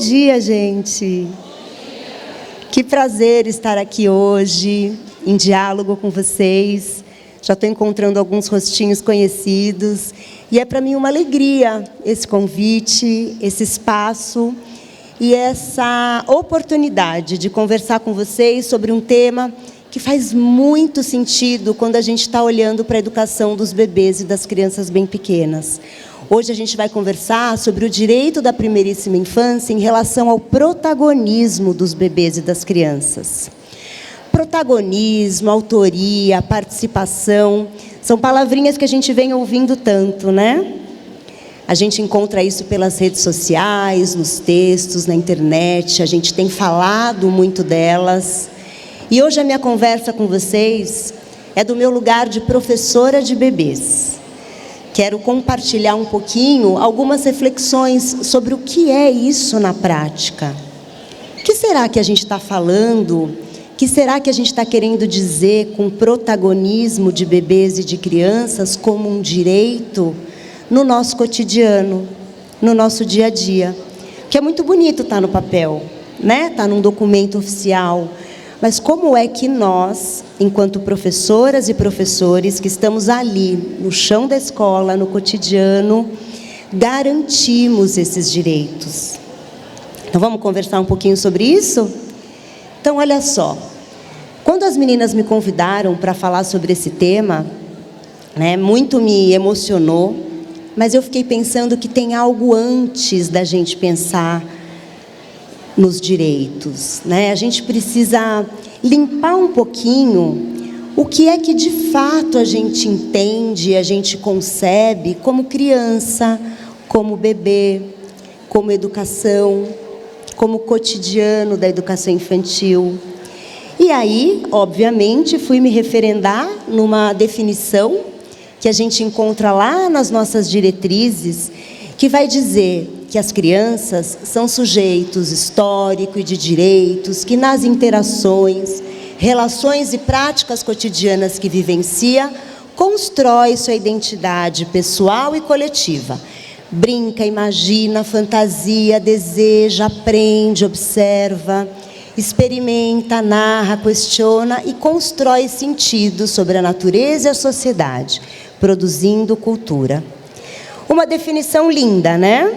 dia, gente! Que prazer estar aqui hoje, em diálogo com vocês. Já estou encontrando alguns rostinhos conhecidos. E é para mim uma alegria esse convite, esse espaço e essa oportunidade de conversar com vocês sobre um tema que faz muito sentido quando a gente está olhando para a educação dos bebês e das crianças bem pequenas. Hoje a gente vai conversar sobre o direito da primeiríssima infância em relação ao protagonismo dos bebês e das crianças. Protagonismo, autoria, participação, são palavrinhas que a gente vem ouvindo tanto, né? A gente encontra isso pelas redes sociais, nos textos, na internet, a gente tem falado muito delas. E hoje a minha conversa com vocês é do meu lugar de professora de bebês. Quero compartilhar um pouquinho algumas reflexões sobre o que é isso na prática. O que será que a gente está falando? O que será que a gente está querendo dizer com protagonismo de bebês e de crianças como um direito no nosso cotidiano, no nosso dia a dia? Que é muito bonito estar no papel, né? Estar num documento oficial. Mas como é que nós, enquanto professoras e professores que estamos ali, no chão da escola, no cotidiano, garantimos esses direitos? Então vamos conversar um pouquinho sobre isso? Então olha só, quando as meninas me convidaram para falar sobre esse tema, né, muito me emocionou, mas eu fiquei pensando que tem algo antes da gente pensar nos direitos, né? A gente precisa limpar um pouquinho o que é que de fato a gente entende, a gente concebe como criança, como bebê, como educação, como cotidiano da educação infantil. E aí, obviamente, fui me referendar numa definição que a gente encontra lá nas nossas diretrizes, que vai dizer que as crianças são sujeitos históricos e de direitos que nas interações, relações e práticas cotidianas que vivencia, constrói sua identidade pessoal e coletiva. Brinca, imagina, fantasia, deseja, aprende, observa, experimenta, narra, questiona e constrói sentidos sobre a natureza e a sociedade, produzindo cultura. Uma definição linda, né?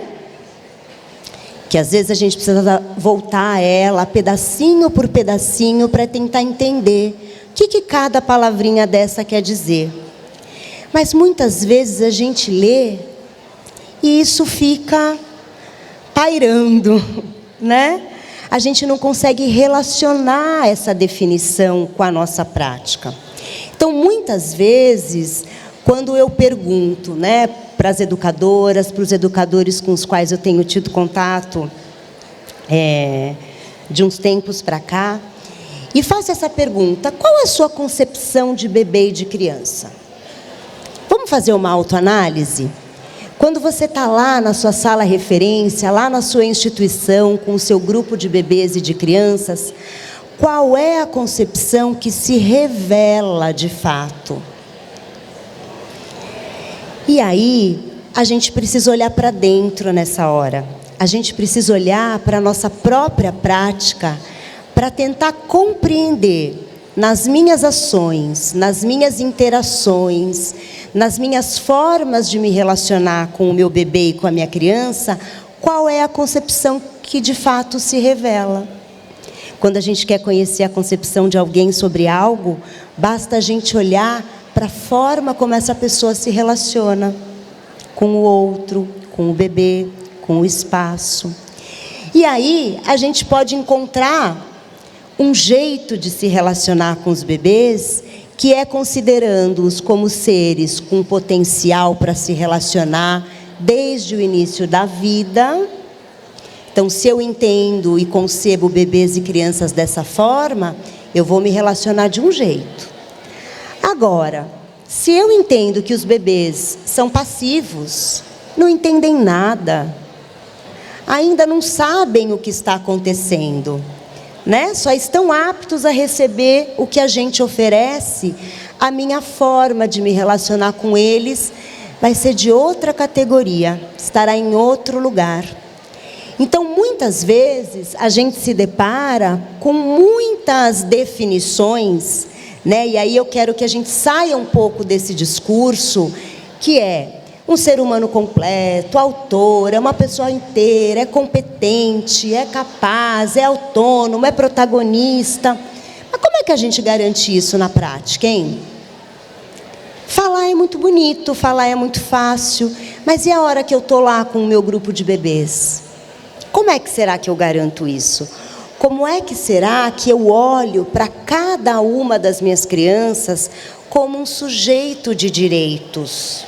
Que às vezes a gente precisa voltar a ela, pedacinho por pedacinho, para tentar entender o que cada palavrinha dessa quer dizer. Mas muitas vezes a gente lê e isso fica pairando, né? A gente não consegue relacionar essa definição com a nossa prática. Então, muitas vezes, quando eu pergunto, né, para as educadoras, para os educadores com os quais eu tenho tido contato de uns tempos para cá, e faço essa pergunta: qual é a sua concepção de bebê e de criança? Vamos fazer uma autoanálise? Quando você está lá na sua sala referência, lá na sua instituição, com o seu grupo de bebês e de crianças, qual é a concepção que se revela de fato? E aí, a gente precisa olhar para dentro nessa hora. A gente precisa olhar para a nossa própria prática para tentar compreender nas minhas ações, nas minhas interações, nas minhas formas de me relacionar com o meu bebê e com a minha criança, qual é a concepção que de fato se revela. Quando a gente quer conhecer a concepção de alguém sobre algo, basta a gente olhar para a forma como essa pessoa se relaciona com o outro, com o bebê, com o espaço. E aí a gente pode encontrar um jeito de se relacionar com os bebês que é considerando-os como seres com potencial para se relacionar desde o início da vida. Então, se eu entendo e concebo bebês e crianças dessa forma, eu vou me relacionar de um jeito. Agora, se eu entendo que os bebês são passivos, não entendem nada, ainda não sabem o que está acontecendo, né? Só estão aptos a receber o que a gente oferece, a minha forma de me relacionar com eles vai ser de outra categoria, estará em outro lugar. Então, muitas vezes, a gente se depara com muitas definições, né? E aí eu quero que a gente saia um pouco desse discurso, que é um ser humano completo, autor, é uma pessoa inteira, é competente, é capaz, é autônomo, é protagonista. Mas como é que a gente garante isso na prática, hein? Falar é muito bonito, falar é muito fácil, mas e a hora que eu estou lá com o meu grupo de bebês? Como é que será que eu garanto isso? Como é que será que eu olho para cada uma das minhas crianças como um sujeito de direitos?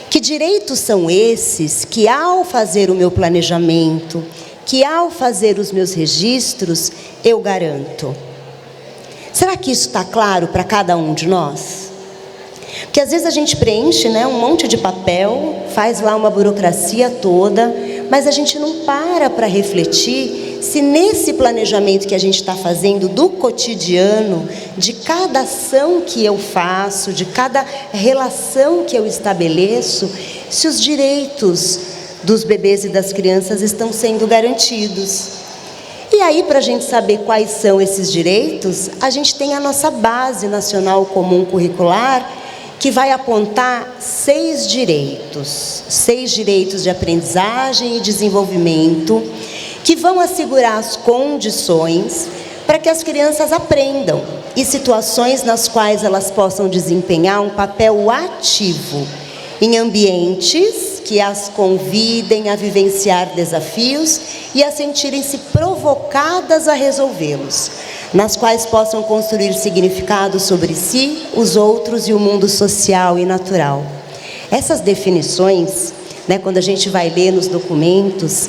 Que direitos são esses que, ao fazer o meu planejamento, que ao fazer os meus registros, eu garanto? Será que isso está claro para cada um de nós? Porque às vezes a gente preenche, né, um monte de papel, faz lá uma burocracia toda, mas a gente não para refletir se nesse planejamento que a gente está fazendo do cotidiano, de cada ação que eu faço, de cada relação que eu estabeleço, se os direitos dos bebês e das crianças estão sendo garantidos. E aí, para a gente saber quais são esses direitos, a gente tem a nossa Base Nacional Comum Curricular, que vai apontar 6 direitos de aprendizagem e desenvolvimento, que vão assegurar as condições para que as crianças aprendam e situações nas quais elas possam desempenhar um papel ativo em ambientes que as convidem a vivenciar desafios e a sentirem-se provocadas a resolvê-los, nas quais possam construir significado sobre si, os outros e o mundo social e natural. Essas definições, né, quando a gente vai ler nos documentos,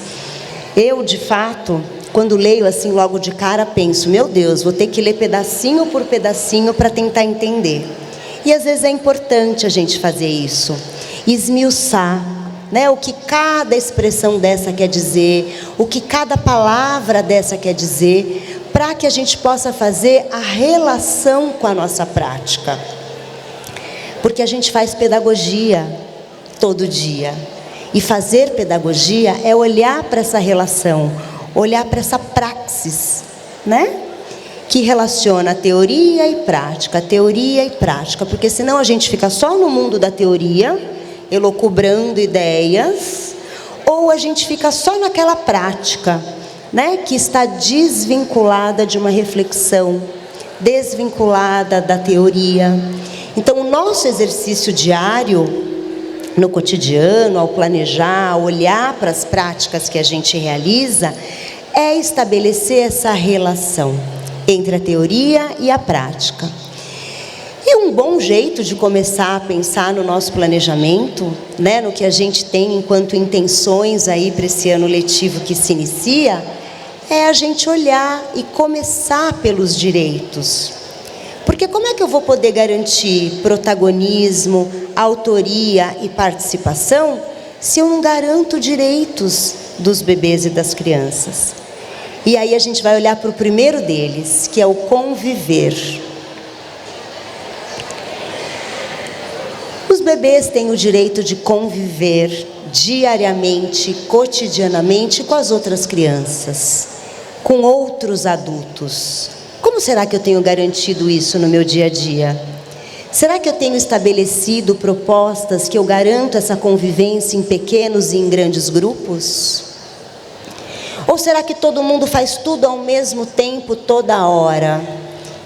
eu, de fato, quando leio assim logo de cara, penso, meu Deus, vou ter que ler pedacinho por pedacinho para tentar entender. E às vezes é importante a gente fazer isso, esmiuçar, né, o que cada expressão dessa quer dizer, o que cada palavra dessa quer dizer, para que a gente possa fazer a relação com a nossa prática. Porque a gente faz pedagogia todo dia. E fazer pedagogia é olhar para essa relação, olhar para essa praxis, né? Que relaciona teoria e prática, porque senão a gente fica só no mundo da teoria, elucubrando ideias, ou a gente fica só naquela prática, né, que está desvinculada de uma reflexão, desvinculada da teoria. Então, o nosso exercício diário, no cotidiano, ao planejar, ao olhar para as práticas que a gente realiza, é estabelecer essa relação entre a teoria e a prática. E um bom jeito de começar a pensar no nosso planejamento, né, no que a gente tem enquanto intenções aí para esse ano letivo que se inicia, é a gente olhar e começar pelos direitos. Porque como é que eu vou poder garantir protagonismo, autoria e participação se eu não garanto direitos dos bebês e das crianças? E aí a gente vai olhar para o primeiro deles, que é o conviver. Os bebês têm o direito de conviver diariamente, cotidianamente com as outras crianças, com outros adultos. Como será que eu tenho garantido isso no meu dia a dia? Será que eu tenho estabelecido propostas que eu garanto essa convivência em pequenos e em grandes grupos? Ou será que todo mundo faz tudo ao mesmo tempo, toda hora?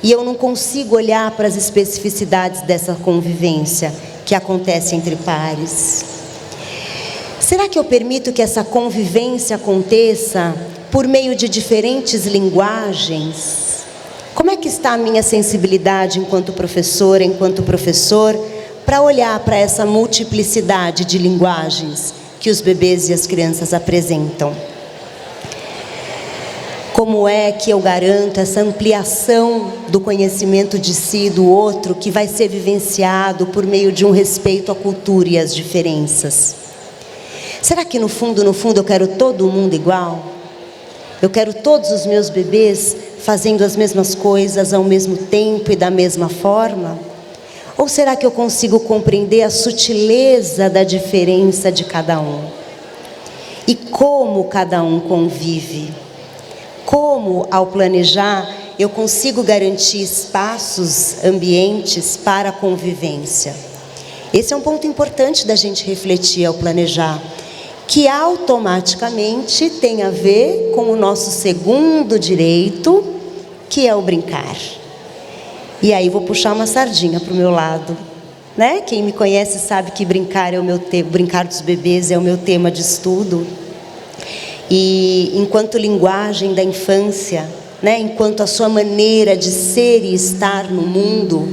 E eu não consigo olhar para as especificidades dessa convivência que acontece entre pares? Será que eu permito que essa convivência aconteça por meio de diferentes linguagens? Como é que está a minha sensibilidade enquanto professora, enquanto professor, para olhar para essa multiplicidade de linguagens que os bebês e as crianças apresentam? Como é que eu garanto essa ampliação do conhecimento de si e do outro, que vai ser vivenciado por meio de um respeito à cultura e às diferenças? Será que no fundo eu quero todo mundo igual? Eu quero todos os meus bebês fazendo as mesmas coisas ao mesmo tempo e da mesma forma? Ou será que eu consigo compreender a sutileza da diferença de cada um? e como cada um convive. Como, ao planejar, eu consigo garantir espaços, ambientes para a convivência. Esse é um ponto importante da gente refletir ao planejar, que automaticamente tem a ver com o nosso segundo direito, que é o brincar. E aí vou puxar uma sardinha para o meu lado, né? Quem me conhece sabe que brincar é o meu brincar dos bebês é o meu tema de estudo. E enquanto linguagem da infância, né? Enquanto a sua maneira de ser e estar no mundo,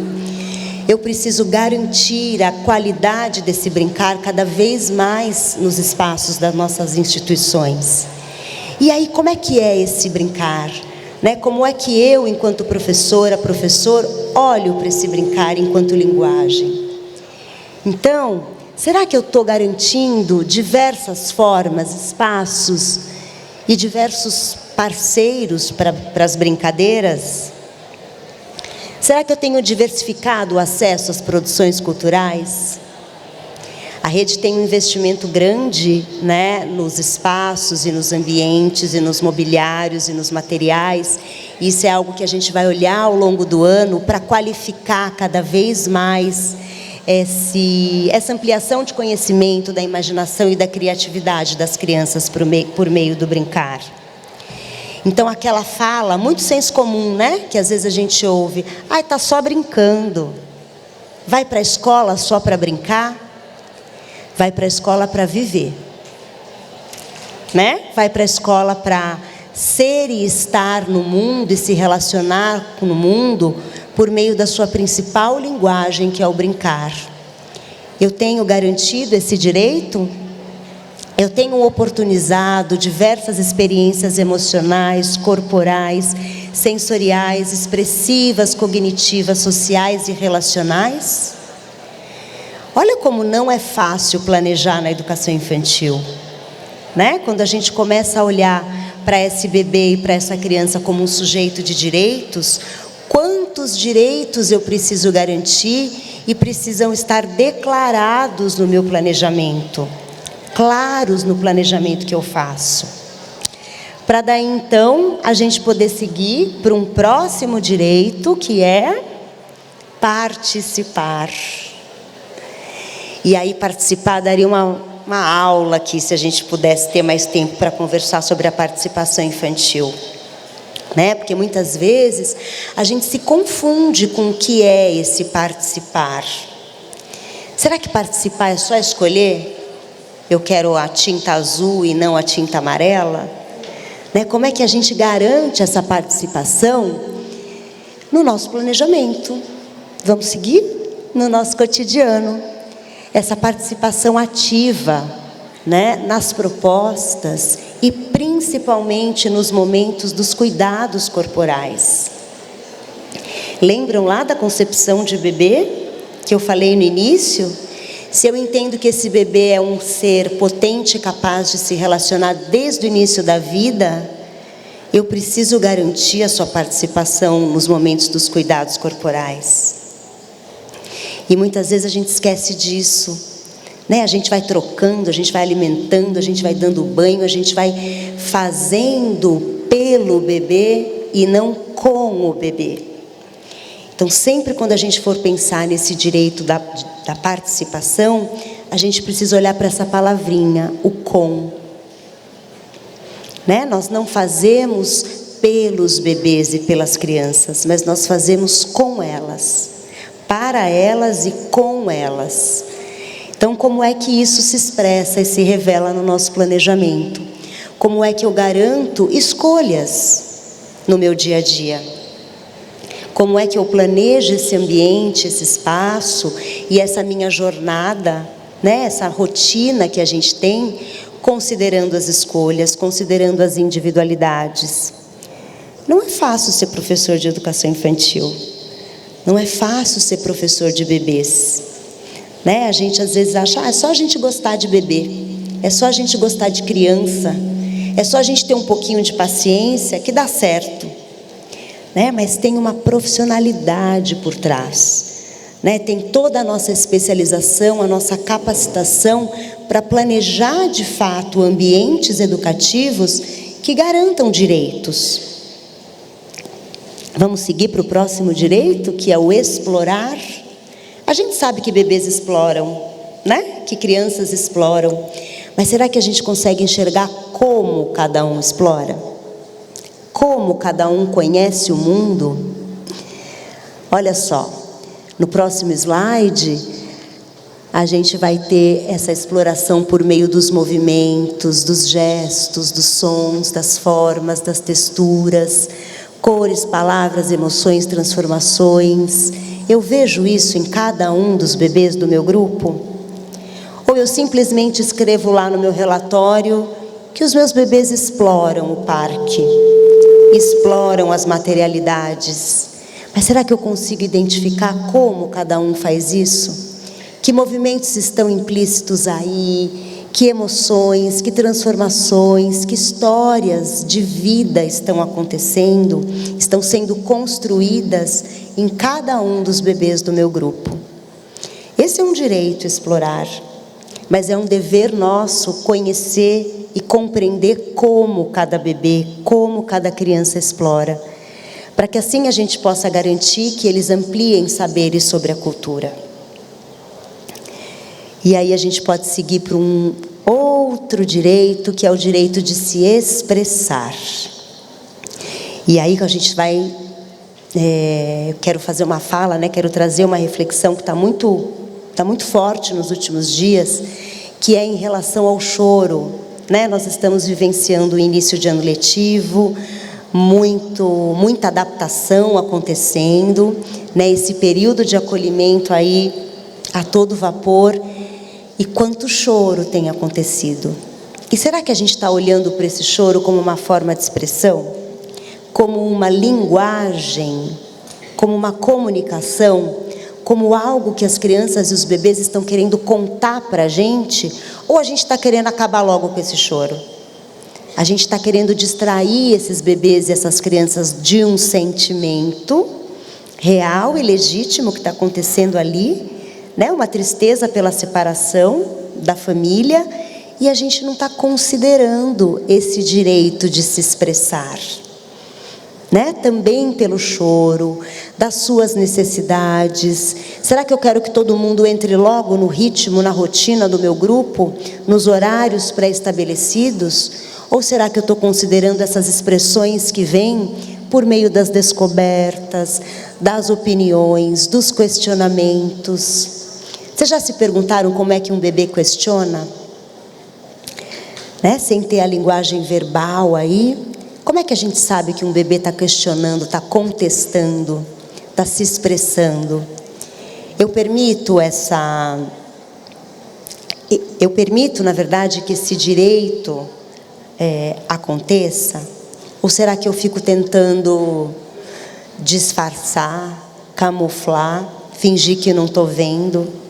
eu preciso garantir a qualidade desse brincar cada vez mais nos espaços das nossas instituições. E aí, como é que é esse brincar? Né? Como é que eu, enquanto professora, professor, olho para esse brincar enquanto linguagem? Então, será que eu estou garantindo diversas formas, espaços e diversos parceiros para as brincadeiras? Será que eu tenho diversificado o acesso às produções culturais? A rede tem um investimento grande, né, nos espaços e nos ambientes e nos mobiliários e nos materiais. Isso é algo que a gente vai olhar ao longo do ano para qualificar cada vez mais essa ampliação de conhecimento, da imaginação e da criatividade das crianças por meio do brincar. Então, aquela fala, muito senso comum, né? Que às vezes a gente ouve: ai, tá só brincando. Vai para a escola só para brincar? Vai para a escola para viver. Né? Vai para a escola para ser e estar no mundo e se relacionar com o mundo por meio da sua principal linguagem, que é o brincar. Eu tenho garantido esse direito? Eu tenho oportunizado diversas experiências emocionais, corporais, sensoriais, expressivas, cognitivas, sociais e relacionais? Olha como não é fácil planejar na educação infantil, né? Quando a gente começa a olhar para esse bebê e para essa criança como um sujeito de direitos, quantos direitos eu preciso garantir e precisam estar declarados no meu planejamento, claros no planejamento que eu faço, para daí então a gente poder seguir para um próximo direito, que é participar. E aí participar daria uma aula aqui, se a gente pudesse ter mais tempo para conversar sobre a participação infantil, né? Porque muitas vezes a gente se confunde com o que é esse participar. Será que participar é só escolher? Eu quero a tinta azul e não a tinta amarela? Né? Como é que a gente garante essa participação no nosso planejamento? Vamos seguir no nosso cotidiano. Essa participação ativa, né, nas propostas e principalmente nos momentos dos cuidados corporais. Lembram lá da concepção de bebê que eu falei no início? Se eu entendo que esse bebê é um ser potente e capaz de se relacionar desde o início da vida, eu preciso garantir a sua participação nos momentos dos cuidados corporais. E muitas vezes a gente esquece disso, né? A gente vai trocando, a gente vai alimentando, a gente vai dando banho, a gente vai fazendo pelo bebê e não com o bebê. Então, sempre quando a gente for pensar nesse direito da participação, a gente precisa olhar para essa palavrinha, o com. Né? Nós não fazemos pelos bebês e pelas crianças, mas nós fazemos com elas, para elas e com elas. Então, como é que isso se expressa e se revela no nosso planejamento? Como é que eu garanto escolhas no meu dia a dia? Como é que eu planejo esse ambiente, esse espaço e essa minha jornada, né? Essa rotina que a gente tem, considerando as escolhas, considerando as individualidades. Não é fácil ser professor de educação infantil. Não é fácil ser professor de bebês, né? A gente às vezes acha, é só a gente gostar de bebê, é só a gente gostar de criança, é só a gente ter um pouquinho de paciência que dá certo, né? Mas tem uma profissionalidade por trás, né? Tem toda a nossa especialização, a nossa capacitação para planejar de fato ambientes educativos que garantam direitos. Vamos seguir para o próximo direito, que é o explorar. A gente sabe que bebês exploram, né? Que crianças exploram. Mas será que a gente consegue enxergar como cada um explora? Como cada um conhece o mundo? Olha só, no próximo slide, a gente vai ter essa exploração por meio dos movimentos, dos gestos, dos sons, das formas, das texturas, cores, palavras, emoções, transformações. Eu vejo isso em cada um dos bebês do meu grupo? Ou eu simplesmente escrevo lá no meu relatório que os meus bebês exploram o parque, exploram as materialidades. Mas será que eu consigo identificar como cada um faz isso? Que movimentos estão implícitos aí? Que emoções, que transformações, que histórias de vida estão acontecendo, estão sendo construídas em cada um dos bebês do meu grupo? Esse é um direito explorar, mas é um dever nosso conhecer e compreender como cada bebê, como cada criança explora, para que assim a gente possa garantir que eles ampliem saberes sobre a cultura. E aí a gente pode seguir para um outro direito, que é o direito de se expressar. E aí a gente vai, eu quero fazer uma fala, né? Quero trazer uma reflexão que está muito forte nos últimos dias, que é em relação ao choro, né? Nós estamos vivenciando o início de ano letivo, muita adaptação acontecendo, né? Esse período de acolhimento aí a todo vapor. E quanto choro tem acontecido. E será que a gente está olhando para esse choro como uma forma de expressão? Como uma linguagem? Como uma comunicação? Como algo que as crianças e os bebês estão querendo contar para a gente? Ou a gente está querendo acabar logo com esse choro? A gente está querendo distrair esses bebês e essas crianças de um sentimento real e legítimo que está acontecendo ali, né? Uma tristeza pela separação da família, e a gente não está considerando esse direito de se expressar, né? Também pelo choro, das suas necessidades. Será que eu quero que todo mundo entre logo no ritmo, na rotina do meu grupo, nos horários pré-estabelecidos? Ou será que eu estou considerando essas expressões que vêm por meio das descobertas, das opiniões, dos questionamentos? Vocês já se perguntaram como é que um bebê questiona? Né? Sem ter a linguagem verbal aí. Como é que a gente sabe que um bebê está questionando, está contestando, está se expressando? Eu permito, na verdade, que esse direito aconteça? Ou será que eu fico tentando disfarçar, camuflar, fingir que não estou vendo?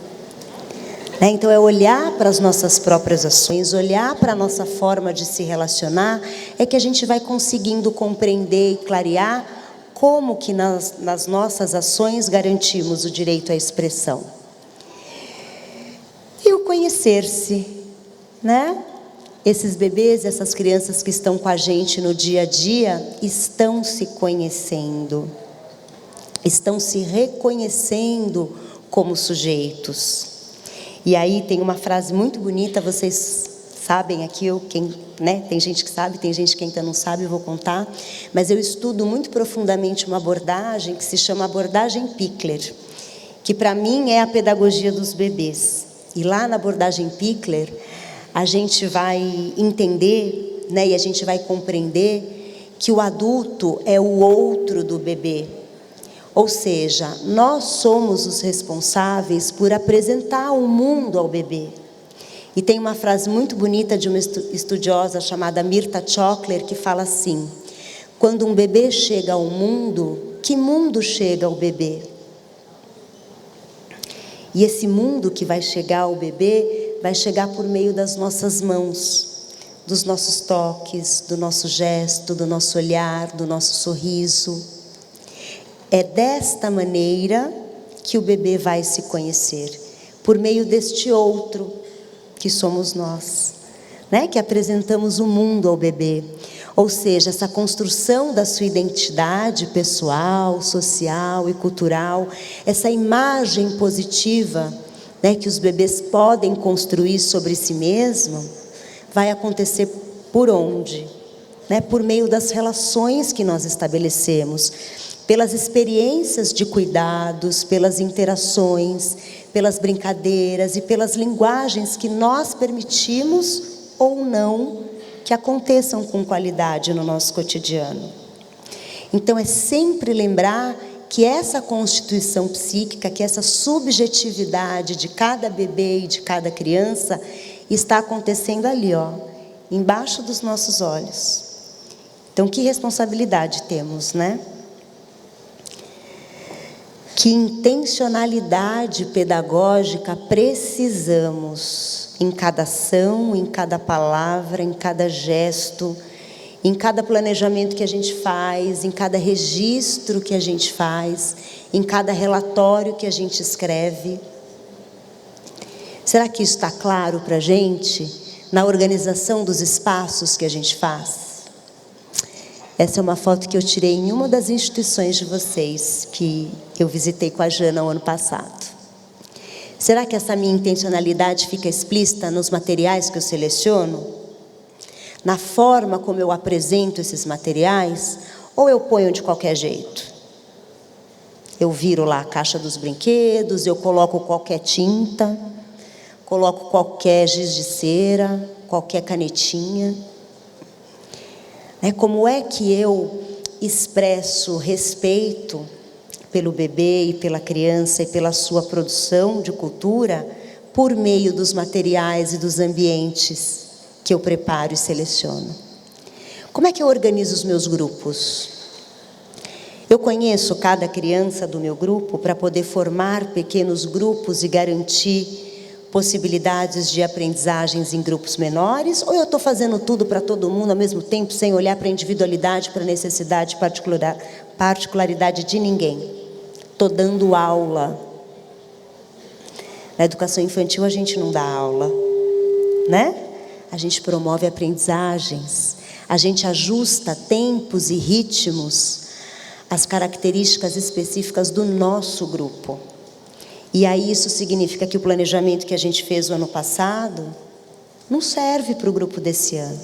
Então é olhar para as nossas próprias ações, olhar para a nossa forma de se relacionar, é que a gente vai conseguindo compreender e clarear como que nas nossas ações garantimos o direito à expressão. E o conhecer-se, né? Esses bebês, essas crianças que estão com a gente no dia a dia, estão se conhecendo, estão se reconhecendo como sujeitos. E aí tem uma frase muito bonita, vocês sabem aqui, né? Tem gente que sabe, tem gente que ainda não sabe, eu vou contar. Mas eu estudo muito profundamente uma abordagem que se chama abordagem Pickler, que para mim é a pedagogia dos bebês. E lá na abordagem Pickler, a gente vai entender, né? E a gente vai compreender que o adulto é o outro do bebê. Ou seja, nós somos os responsáveis por apresentar o mundo ao bebê. E tem uma frase muito bonita de uma estudiosa chamada Mirta Chockler, que fala assim: quando um bebê chega ao mundo, que mundo chega ao bebê? E esse mundo que vai chegar ao bebê, vai chegar por meio das nossas mãos, dos nossos toques, do nosso gesto, do nosso olhar, do nosso sorriso. É desta maneira que o bebê vai se conhecer? Por meio deste outro, que somos nós, né? Que apresentamos o mundo ao bebê. Ou seja, essa construção da sua identidade pessoal, social e cultural, essa imagem positiva, né, que os bebês podem construir sobre si mesmos, vai acontecer por onde? Né? Por meio das relações que nós estabelecemos, pelas experiências de cuidados, pelas interações, pelas brincadeiras e pelas linguagens que nós permitimos ou não que aconteçam com qualidade no nosso cotidiano. Então é sempre lembrar que essa constituição psíquica, que essa subjetividade de cada bebê e de cada criança está acontecendo ali, ó, embaixo dos nossos olhos. Então que responsabilidade temos, né? Que intencionalidade pedagógica precisamos em cada ação, em cada palavra, em cada gesto, em cada planejamento que a gente faz, em cada registro que a gente faz, em cada relatório que a gente escreve. Será que isso está claro para a gente na organização dos espaços que a gente faz? Essa é uma foto que eu tirei em uma das instituições de vocês, que eu visitei com a Jana o ano passado. Será que essa minha intencionalidade fica explícita nos materiais que eu seleciono? Na forma como eu apresento esses materiais? Ou eu ponho de qualquer jeito? Eu viro lá a caixa dos brinquedos, eu coloco qualquer tinta, coloco qualquer giz de cera, qualquer canetinha. Como é que eu expresso respeito pelo bebê e pela criança e pela sua produção de cultura por meio dos materiais e dos ambientes que eu preparo e seleciono? Como é que eu organizo os meus grupos? Eu conheço cada criança do meu grupo para poder formar pequenos grupos e garantir possibilidades de aprendizagens em grupos menores, ou eu estou fazendo tudo para todo mundo ao mesmo tempo, sem olhar para a individualidade, para a necessidade, particularidade de ninguém? Estou dando aula. Na educação infantil a gente não dá aula, né? A gente promove aprendizagens, a gente ajusta tempos e ritmos às características específicas do nosso grupo. E aí isso significa que o planejamento que a gente fez o ano passado não serve para o grupo desse ano.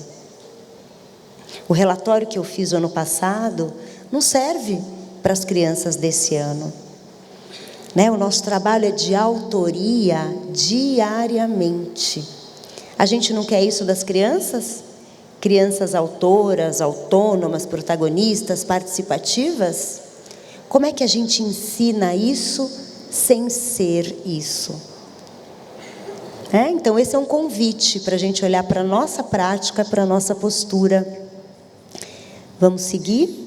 O relatório que eu fiz o ano passado não serve para as crianças desse ano. O nosso trabalho é de autoria diariamente. A gente não quer isso das crianças? Crianças autoras, autônomas, protagonistas, participativas? Como é que a gente ensina isso sem ser isso? Então esse é um convite para a gente olhar para a nossa prática, para a nossa postura. Vamos seguir?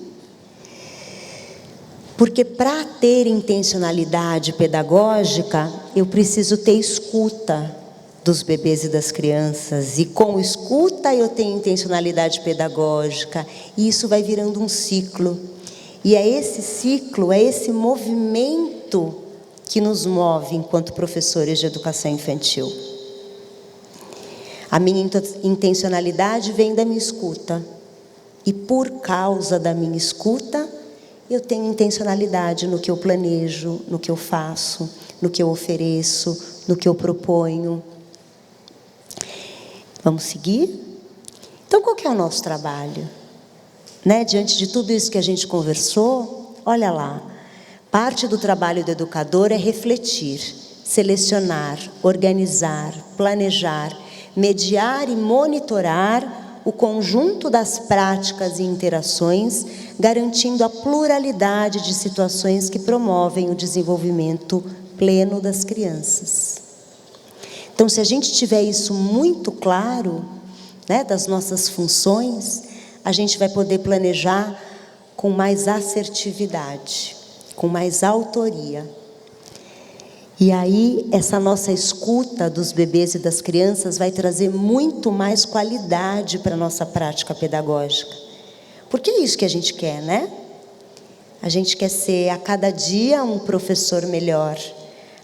Porque para ter intencionalidade pedagógica, eu preciso ter escuta dos bebês e das crianças. E com escuta eu tenho intencionalidade pedagógica. E isso vai virando um ciclo. E é esse ciclo, é esse movimento que nos move enquanto professores de educação infantil. A minha intencionalidade vem da minha escuta. E por causa da minha escuta, eu tenho intencionalidade no que eu planejo, no que eu faço, no que eu ofereço, no que eu proponho. Vamos seguir? Então, qual que é o nosso trabalho? Diante de tudo isso que a gente conversou, olha lá. Parte do trabalho do educador é refletir, selecionar, organizar, planejar, mediar e monitorar o conjunto das práticas e interações, garantindo a pluralidade de situações que promovem o desenvolvimento pleno das crianças. Então, se a gente tiver isso muito claro, das nossas funções, a gente vai poder planejar com mais assertividade, com mais autoria. E aí, essa nossa escuta dos bebês e das crianças vai trazer muito mais qualidade para a nossa prática pedagógica. Porque é isso que a gente quer, A gente quer ser a cada dia um professor melhor.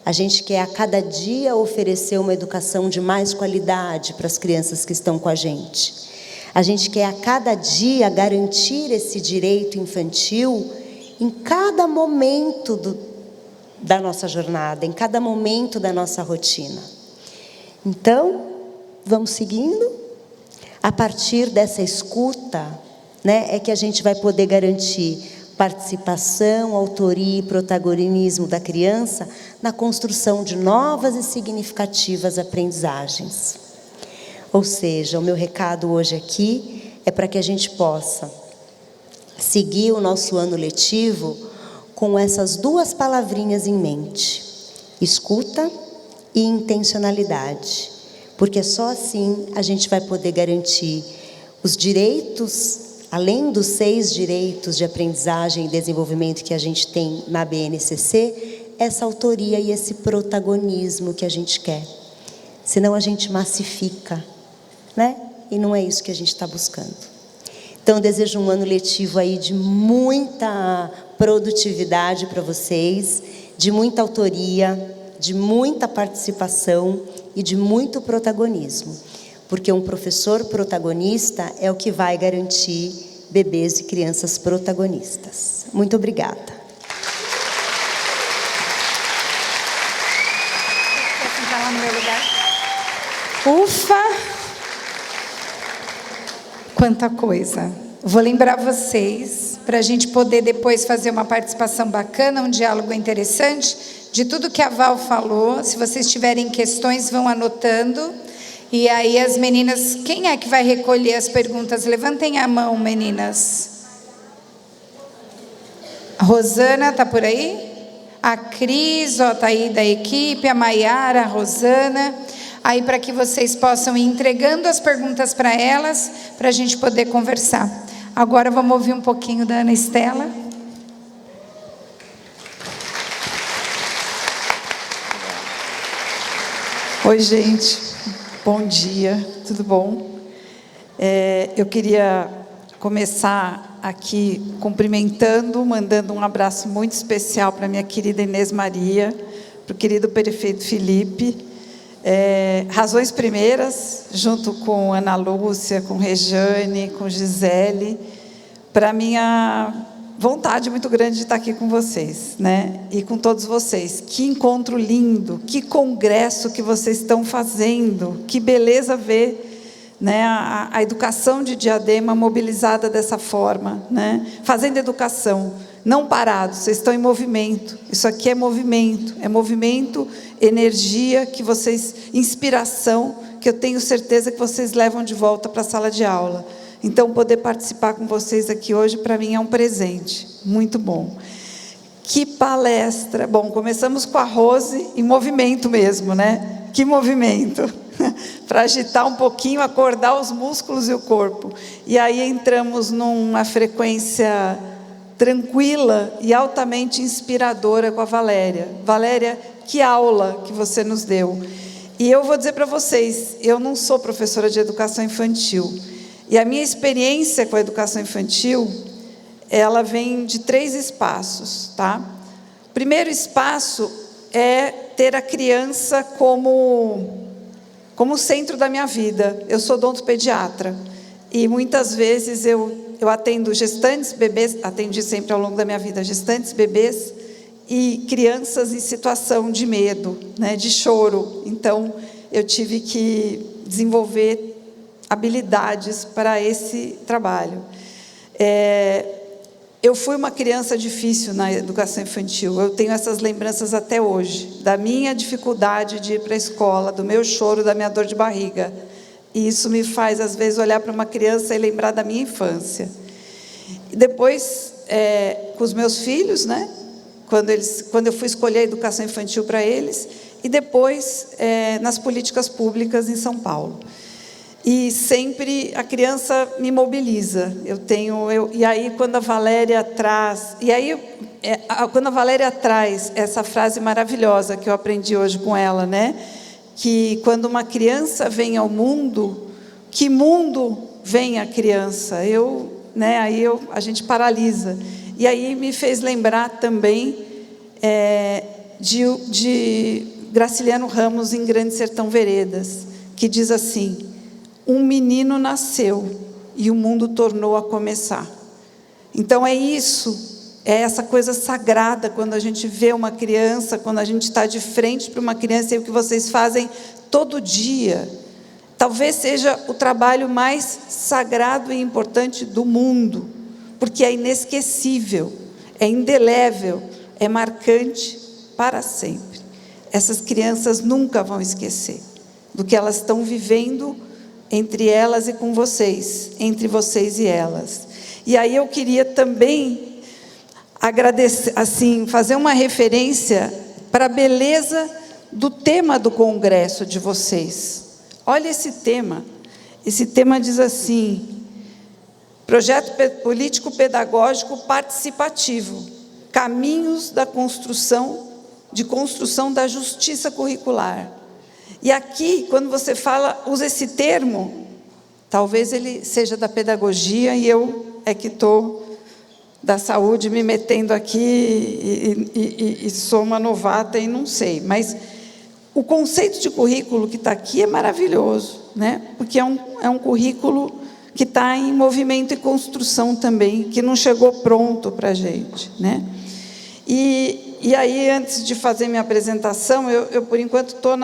A gente quer a cada dia oferecer uma educação de mais qualidade para as crianças que estão com a gente. A gente quer a cada dia garantir esse direito infantil em cada momento da nossa jornada, em cada momento da nossa rotina. Então, vamos seguindo. A partir dessa escuta, né, é que a gente vai poder garantir participação, autoria e protagonismo da criança na construção de novas e significativas aprendizagens. Ou seja, o meu recado hoje aqui é para que a gente possa seguir o nosso ano letivo com essas duas palavrinhas em mente: escuta e intencionalidade. Porque só assim a gente vai poder garantir os direitos, além dos 6 direitos de aprendizagem e desenvolvimento que a gente tem na BNCC, essa autoria e esse protagonismo que a gente quer. Senão a gente massifica, né? E não é isso que a gente está buscando. Então, eu desejo um ano letivo aí de muita produtividade para vocês, de muita autoria, de muita participação e de muito protagonismo. Porque um professor protagonista é o que vai garantir bebês e crianças protagonistas. Muito obrigada. Quer sentar lá no meu lugar? Ufa! Quanta coisa. Vou lembrar vocês, para a gente poder depois fazer uma participação bacana, um diálogo interessante, de tudo que a Val falou. Se vocês tiverem questões, vão anotando. E aí as meninas, quem é que vai recolher as perguntas? Levantem a mão, meninas. A Rosana está por aí? A Cris, está aí da equipe, a Maiara, a Rosana. Aí para que vocês possam ir entregando as perguntas para elas, para a gente poder conversar. Agora vamos ouvir um pouquinho da Ana Estela. Oi, gente. Bom dia, tudo bom? Eu queria começar aqui cumprimentando, mandando um abraço muito especial para minha querida Inês Maria, para o querido prefeito Felipe. Razões primeiras, junto com Ana Lúcia, com Rejane, com Gisele, para minha vontade muito grande de estar aqui com vocês, né? E com todos vocês. Que encontro lindo, que congresso que vocês estão fazendo, que beleza ver, né, a educação de Diadema mobilizada dessa forma, né? Fazendo educação, não parados, vocês estão em movimento. Isso aqui é movimento, energia que vocês, inspiração, que eu tenho certeza que vocês levam de volta para a sala de aula. Então, poder participar com vocês aqui hoje, para mim, é um presente. Muito bom. Que palestra. Bom, começamos com a Rose, em movimento mesmo, né? Que movimento. Para agitar um pouquinho, acordar os músculos e o corpo. E aí entramos numa frequência tranquila e altamente inspiradora com a Valéria. Valéria, que aula que você nos deu. E eu vou dizer para vocês, eu não sou professora de educação infantil. E a minha experiência com a educação infantil, ela vem de 3 espaços, tá? O primeiro espaço é ter a criança como centro da minha vida. Eu sou odontopediatra e muitas vezes eu atendo gestantes, bebês, atendi sempre ao longo da minha vida gestantes, bebês e crianças em situação de medo, né, de choro. Então, eu tive que desenvolver habilidades para esse trabalho. Eu fui uma criança difícil na educação infantil. Eu tenho essas lembranças até hoje, da minha dificuldade de ir para a escola, do meu choro, da minha dor de barriga. E isso me faz, às vezes, olhar para uma criança e lembrar da minha infância. E depois, com os meus filhos, né? Quando eu fui escolher a educação infantil para eles, e depois nas políticas públicas em São Paulo. E sempre a criança me mobiliza. E aí quando a Valéria traz essa frase maravilhosa que eu aprendi hoje com ela, né? Que quando uma criança vem ao mundo, que mundo vem a criança? A gente paralisa. E aí me fez lembrar também de Graciliano Ramos, em Grande Sertão Veredas, que diz assim: um menino nasceu e o mundo tornou a começar. Então é isso, é essa coisa sagrada, quando a gente vê uma criança, quando a gente está de frente para uma criança, e o que vocês fazem todo dia, talvez seja o trabalho mais sagrado e importante do mundo, porque é inesquecível, é indelével, é marcante para sempre. Essas crianças nunca vão esquecer do que elas estão vivendo entre elas e com vocês, entre vocês e elas. E aí eu queria também agradecer, assim, fazer uma referência para a beleza do tema do congresso de vocês. Olha esse tema diz assim: projeto político-pedagógico participativo, caminhos de construção da justiça curricular. E aqui, quando você fala, usa esse termo, talvez ele seja da pedagogia e eu é que estou da saúde me metendo aqui e sou uma novata e não sei, mas o conceito de currículo que está aqui é maravilhoso, né? Porque é um currículo que está em movimento e construção também, que não chegou pronto para a gente, né? E aí, antes de fazer minha apresentação, eu por enquanto estou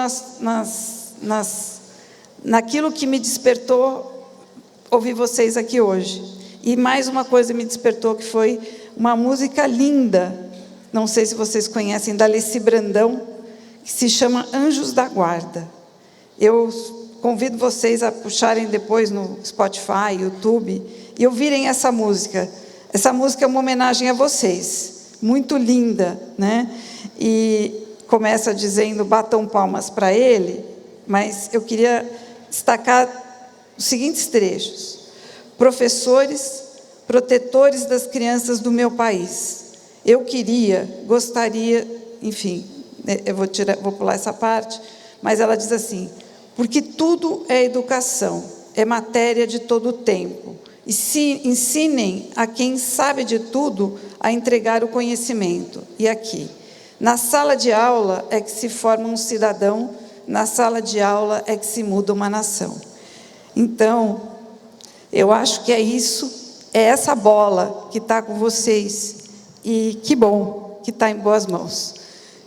naquilo que me despertou ouvir vocês aqui hoje. E mais uma coisa me despertou, que foi uma música linda, não sei se vocês conhecem, da Alessi Brandão, que se chama Anjos da Guarda. Eu convido vocês a puxarem depois no Spotify, YouTube, e ouvirem essa música. Essa música é uma homenagem a vocês, muito linda, né? E começa dizendo: batam palmas para ele, mas eu queria destacar os seguintes trechos: professores, protetores das crianças do meu país, eu gostaria, enfim, eu vou pular essa parte, mas ela diz assim: porque tudo é educação, é matéria de todo o tempo, e se ensinem a quem sabe de tudo a entregar o conhecimento. E aqui, na sala de aula é que se forma um cidadão, na sala de aula é que se muda uma nação. Então, eu acho que é isso, é essa bola que está com vocês, e que bom que está em boas mãos.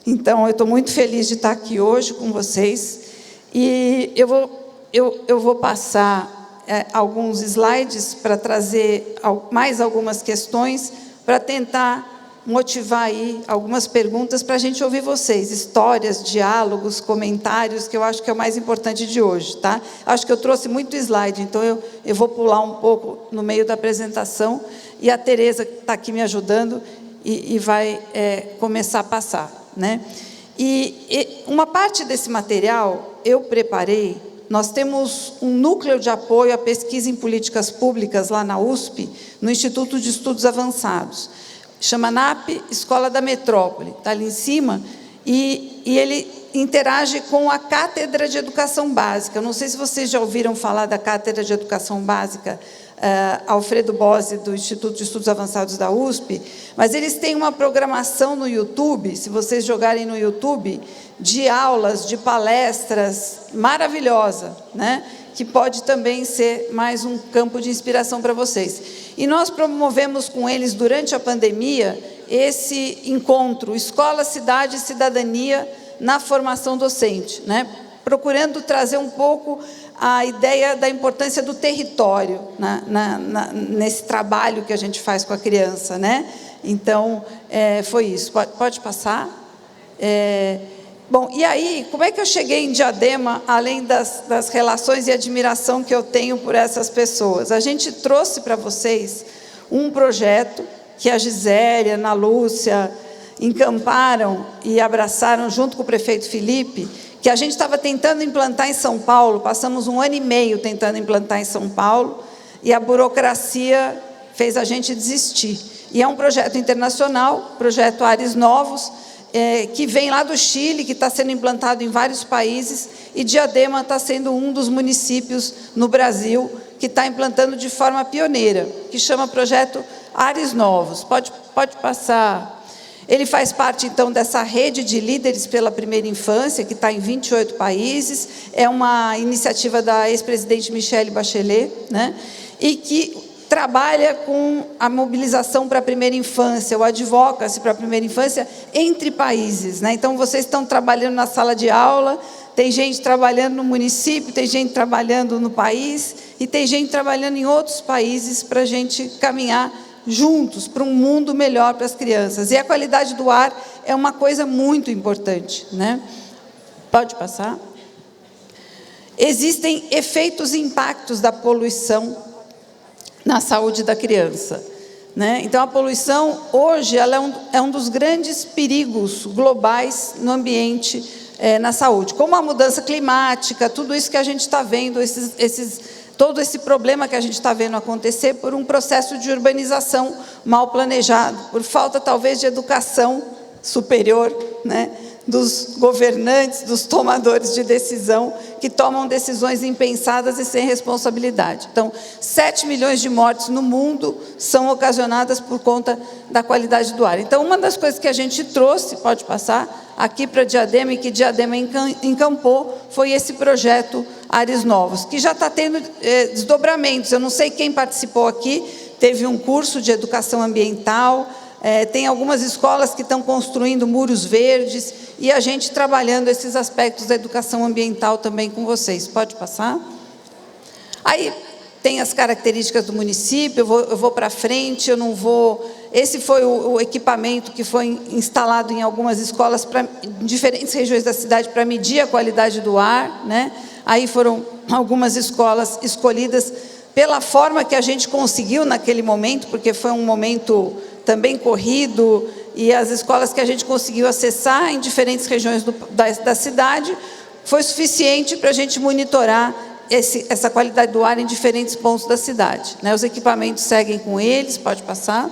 Então, eu estou muito feliz de estar aqui hoje com vocês, e eu vou passar alguns slides para trazer mais algumas questões, para tentar motivar aí algumas perguntas para a gente ouvir vocês, histórias, diálogos, comentários, que eu acho que é o mais importante de hoje, tá? Acho que eu trouxe muito slide, então eu vou pular um pouco no meio da apresentação, e a Tereza está aqui me ajudando e vai começar a passar, né? E uma parte desse material eu preparei. Nós temos um núcleo de apoio à pesquisa em políticas públicas lá na USP, no Instituto de Estudos Avançados. Chama NAP Escola da Metrópole, está ali em cima, e ele interage com a Cátedra de Educação Básica. Eu não sei se vocês já ouviram falar da Cátedra de Educação Básica, Alfredo Bose, do Instituto de Estudos Avançados da USP, mas eles têm uma programação no YouTube, se vocês jogarem no YouTube, de aulas, de palestras, maravilhosa, né? Que pode também ser mais um campo de inspiração para vocês. E nós promovemos com eles, durante a pandemia, esse encontro, Escola, Cidade e Cidadania na formação docente, né? Procurando trazer um pouco a ideia da importância do território nesse trabalho que a gente faz com a criança, né? Então, foi isso. Pode passar? Bom, e aí, como é que eu cheguei em Diadema, além das relações e admiração que eu tenho por essas pessoas? A gente trouxe para vocês um projeto que a Gisele, a Ana Lúcia encamparam e abraçaram junto com o prefeito Felipe, que a gente estava tentando implantar em São Paulo, passamos 1 ano e meio tentando implantar em São Paulo, e a burocracia fez a gente desistir. E é um projeto internacional, projeto Ares Novos, que vem lá do Chile, que está sendo implantado em vários países, e Diadema está sendo um dos municípios no Brasil que está implantando de forma pioneira, que chama Projeto Ares Novos. Pode passar. Ele faz parte, então, dessa rede de líderes pela primeira infância, que está em 28 países. É uma iniciativa da ex-presidente Michelle Bachelet, né? E que trabalha com a mobilização para a primeira infância, o advocacy para a primeira infância entre países, né? Então, vocês estão trabalhando na sala de aula, tem gente trabalhando no município, tem gente trabalhando no país, e tem gente trabalhando em outros países para a gente caminhar juntos para um mundo melhor para as crianças. E a qualidade do ar é uma coisa muito importante, né? Pode passar. Existem efeitos e impactos da poluição na saúde da criança, né? Então, a poluição, hoje, ela é um dos grandes perigos globais no ambiente, na saúde. Como a mudança climática, tudo isso que a gente está vendo, todo esse problema que a gente está vendo acontecer por um processo de urbanização mal planejado, por falta, talvez, de educação superior, né, dos governantes, dos tomadores de decisão, que tomam decisões impensadas e sem responsabilidade. Então, 7 milhões de mortes no mundo são ocasionadas por conta da qualidade do ar. Então, uma das coisas que a gente trouxe, pode passar, aqui para Diadema, e que Diadema encampou, foi esse projeto Ares Novos, que já está tendo desdobramentos. Eu não sei quem participou aqui, teve um curso de educação ambiental, tem algumas escolas que estão construindo muros verdes, e a gente trabalhando esses aspectos da educação ambiental também com vocês. Pode passar? Aí tem as características do município, eu vou para frente, eu não vou... Esse foi o equipamento que foi instalado em algumas escolas, em diferentes regiões da cidade, para medir a qualidade do ar, né? Aí foram algumas escolas escolhidas pela forma que a gente conseguiu naquele momento, porque foi um momento também corrido, e as escolas que a gente conseguiu acessar em diferentes regiões da cidade, foi suficiente para a gente monitorar essa qualidade do ar em diferentes pontos da cidade, né? Os equipamentos seguem com eles, pode passar.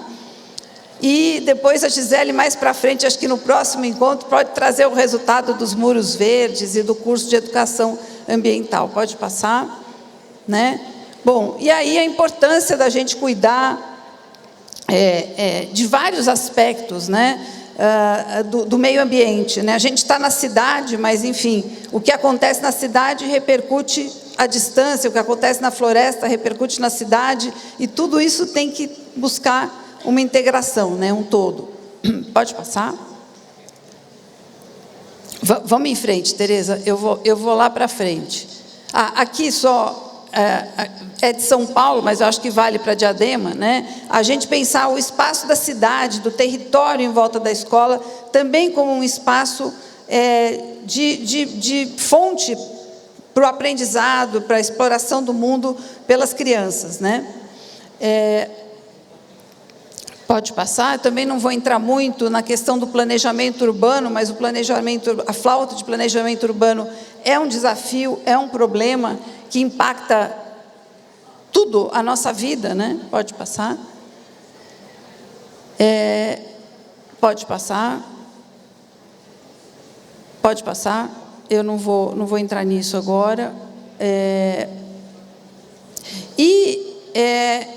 E depois a Gisele, mais para frente, acho que no próximo encontro, pode trazer o resultado dos muros verdes e do curso de educação ambiental. Pode passar, né? Bom, e aí a importância da gente cuidar de vários aspectos, né? Do meio ambiente, né? A gente está na cidade, mas, enfim, o que acontece na cidade repercute à distância, o que acontece na floresta repercute na cidade, e tudo isso tem que buscar uma integração, né? Um todo. Pode passar? Vamos em frente, Tereza, eu vou lá para frente. Aqui só... é de São Paulo, mas eu acho que vale para Diadema, né? A gente pensar o espaço da cidade, do território em volta da escola, também como um espaço de fonte para o aprendizado, para a exploração do mundo pelas crianças, né? Pode passar. Eu também não vou entrar muito na questão do planejamento urbano, mas a falta de planejamento urbano é um desafio, é um problema que impacta tudo a nossa vida, né? Pode passar. Pode passar. Pode passar. Eu não vou entrar nisso agora.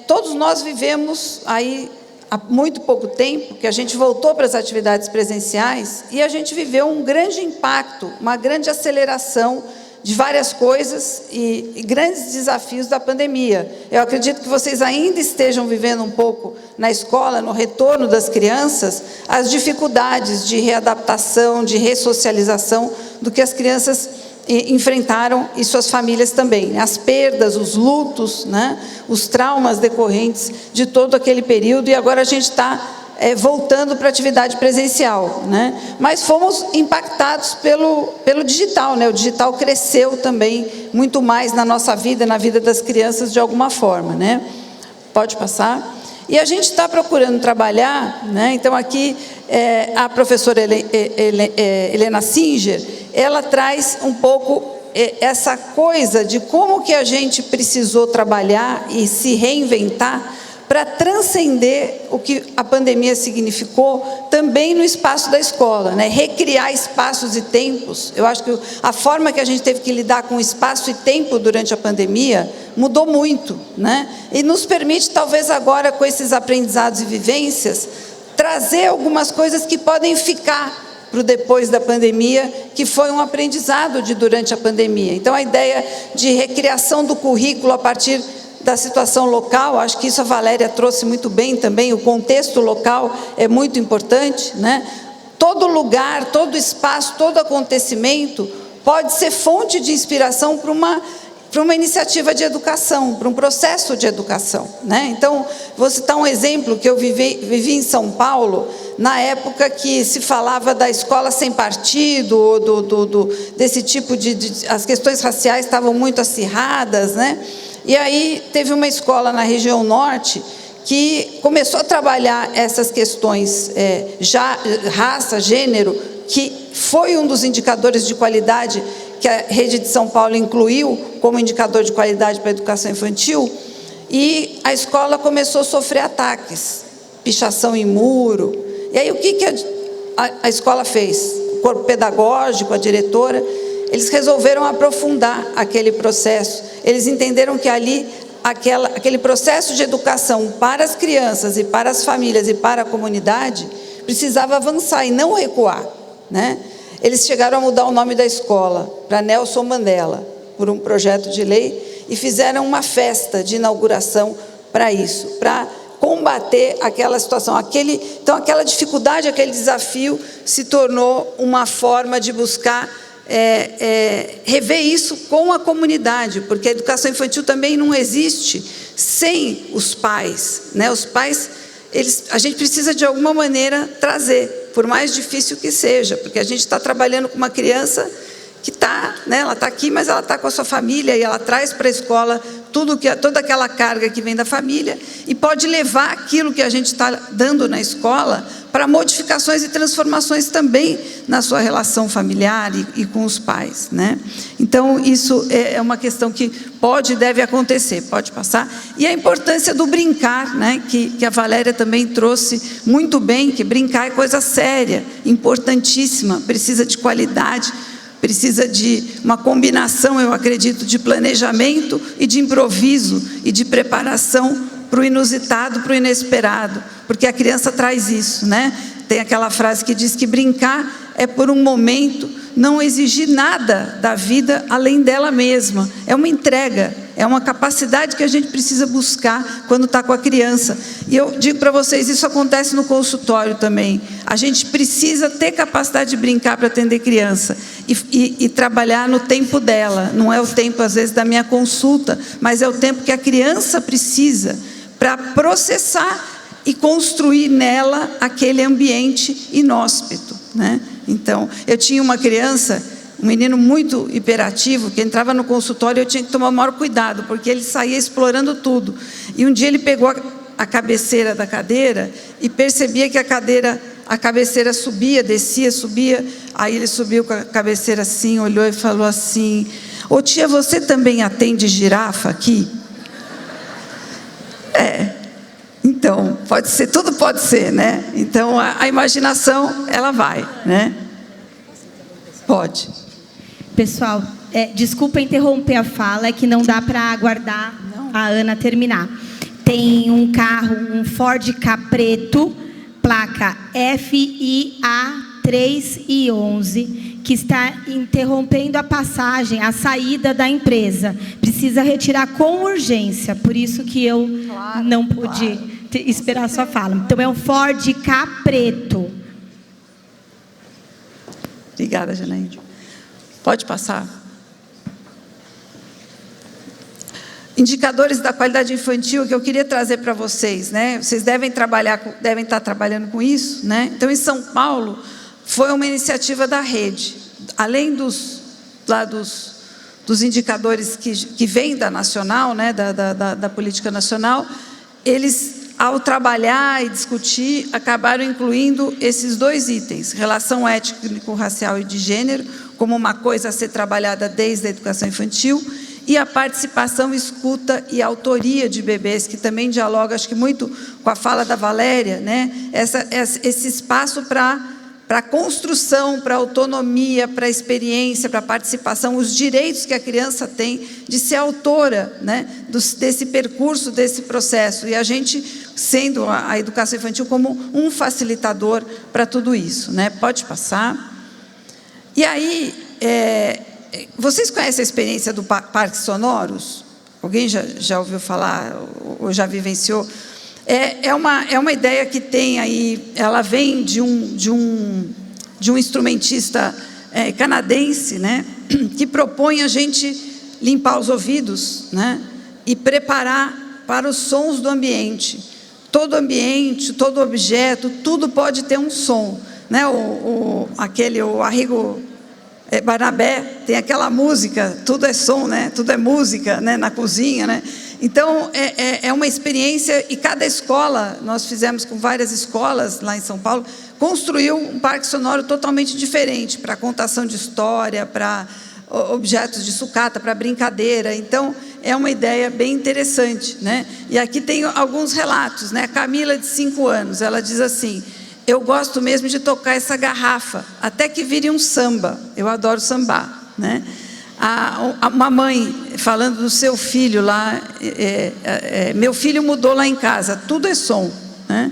Todos nós vivemos aí há muito pouco tempo, que a gente voltou para as atividades presenciais, e a gente viveu um grande impacto, uma grande aceleração de várias coisas e grandes desafios da pandemia. Eu acredito que vocês ainda estejam vivendo um pouco na escola, no retorno das crianças, as dificuldades de readaptação, de ressocialização do que as crianças enfrentaram, e suas famílias também, né? As perdas, os lutos, né? Os traumas decorrentes de todo aquele período, e agora a gente está voltando para a atividade presencial, né? Mas fomos impactados pelo digital, né? O digital cresceu também muito mais na nossa vida, na vida das crianças, de alguma forma, né? Pode passar. E a gente está procurando trabalhar, né? Então aqui a professora Helena Singer, ela traz um pouco essa coisa de como que a gente precisou trabalhar e se reinventar para transcender o que a pandemia significou também no espaço da escola, né? Recriar espaços e tempos. Eu acho que a forma que a gente teve que lidar com espaço e tempo durante a pandemia mudou muito, né? E nos permite, talvez agora, com esses aprendizados e vivências, trazer algumas coisas que podem ficar para o depois da pandemia, que foi um aprendizado de durante a pandemia. Então, a ideia de recriação do currículo a partir da situação local, acho que isso a Valéria trouxe muito bem também, o contexto local é muito importante, né? Todo lugar, todo espaço, todo acontecimento pode ser fonte de inspiração para uma iniciativa de educação, para um processo de educação, né? Então, vou citar um exemplo que eu vivi em São Paulo, na época que se falava da escola sem partido, desse tipo as questões raciais estavam muito acirradas, né? E aí teve uma escola na região norte que começou a trabalhar essas questões, raça, gênero, que foi um dos indicadores de qualidade que a Rede de São Paulo incluiu como indicador de qualidade para a educação infantil, e a escola começou a sofrer ataques, pichação em muro. E aí o que a escola fez? O corpo pedagógico, a diretora, eles resolveram aprofundar aquele processo. Eles entenderam que ali, aquele processo de educação para as crianças e para as famílias e para a comunidade precisava avançar e não recuar, né? Eles chegaram a mudar o nome da escola para Nelson Mandela, por um projeto de lei, e fizeram uma festa de inauguração para isso, para combater aquela situação. Então, aquela dificuldade, aquele desafio se tornou uma forma de buscar rever isso com a comunidade, porque a educação infantil também não existe sem os pais, né? Os pais, a gente precisa de alguma maneira trazer, por mais difícil que seja, porque a gente está trabalhando com uma criança que está, né, ela está aqui, mas ela está com a sua família, e ela traz para a escola toda aquela carga que vem da família, e pode levar aquilo que a gente está dando na escola para modificações e transformações também na sua relação familiar e com os pais, né? Então, isso é uma questão que pode e deve acontecer, pode passar. E a importância do brincar, né? Que a Valéria também trouxe muito bem, que brincar é coisa séria, importantíssima, precisa de qualidade, precisa de uma combinação, eu acredito, de planejamento e de improviso e de preparação para o inusitado, para o inesperado, porque a criança traz isso, né? Tem aquela frase que diz que brincar é por um momento não exigir nada da vida além dela mesma. É uma entrega, é uma capacidade que a gente precisa buscar quando está com a criança. E eu digo para vocês, isso acontece no consultório também. A gente precisa ter capacidade de brincar para atender criança e trabalhar no tempo dela. Não é o tempo, às vezes, da minha consulta, mas é o tempo que a criança precisa para processar e construir nela aquele ambiente inóspito, né? Então, eu tinha uma criança, um menino muito hiperativo, que entrava no consultório e eu tinha que tomar o maior cuidado, porque ele saía explorando tudo. E um dia ele pegou a cabeceira da cadeira e percebia que a cabeceira subia, descia, subia. Aí ele subiu com a cabeceira assim, olhou e falou assim: "Ô tia, você também atende girafa aqui?" Então, pode ser, tudo pode ser, né? Então, a imaginação, ela vai, né? Pode. Pessoal, desculpa interromper a fala, é que não dá para aguardar a Ana terminar. Tem um carro, um Ford Ka preto, placa FIA 3I11, que está interrompendo a passagem, a saída da empresa. Precisa retirar com urgência, por isso que eu não pude esperar a sua fala. Então, é um Ford Ka preto. Obrigada, Janaína. Pode passar. Indicadores da qualidade infantil que eu queria trazer para vocês, né? Vocês devem estar trabalhando com isso, né? Então, em São Paulo, foi uma iniciativa da rede. Além dos indicadores que vêm da nacional, né? da política nacional, eles, ao trabalhar e discutir, acabaram incluindo esses dois itens: relação étnico-racial e de gênero, como uma coisa a ser trabalhada desde a educação infantil, e a participação, escuta e autoria de bebês, que também dialoga, acho que muito com a fala da Valéria, né? Esse espaço para a construção, para a autonomia, para a experiência, para a participação, os direitos que a criança tem de ser autora, né? Desse percurso, desse processo. E a gente, sendo a educação infantil como um facilitador para tudo isso, né? Pode passar. E aí, vocês conhecem a experiência do Parques Sonoros? Alguém já ouviu falar ou já vivenciou? É uma ideia que tem aí, ela vem de um instrumentista canadense, né, que propõe a gente limpar os ouvidos, né, e preparar para os sons do ambiente. Todo ambiente, todo objeto, tudo pode ter um som, né? O Arrigo Barnabé tem aquela música, tudo é som, né? Tudo é música, né? Na cozinha, né? Então, é uma experiência, e cada escola, nós fizemos com várias escolas lá em São Paulo, construiu um parque sonoro totalmente diferente, para contação de história, para objetos de sucata, para brincadeira. Então, é uma ideia bem interessante, né? E aqui tem alguns relatos, né? A Camila, de 5 anos, ela diz assim: eu gosto mesmo de tocar essa garrafa, até que vire um samba. Eu adoro sambar, né? Uma mãe falando do seu filho lá, meu filho mudou lá em casa, tudo é som, né?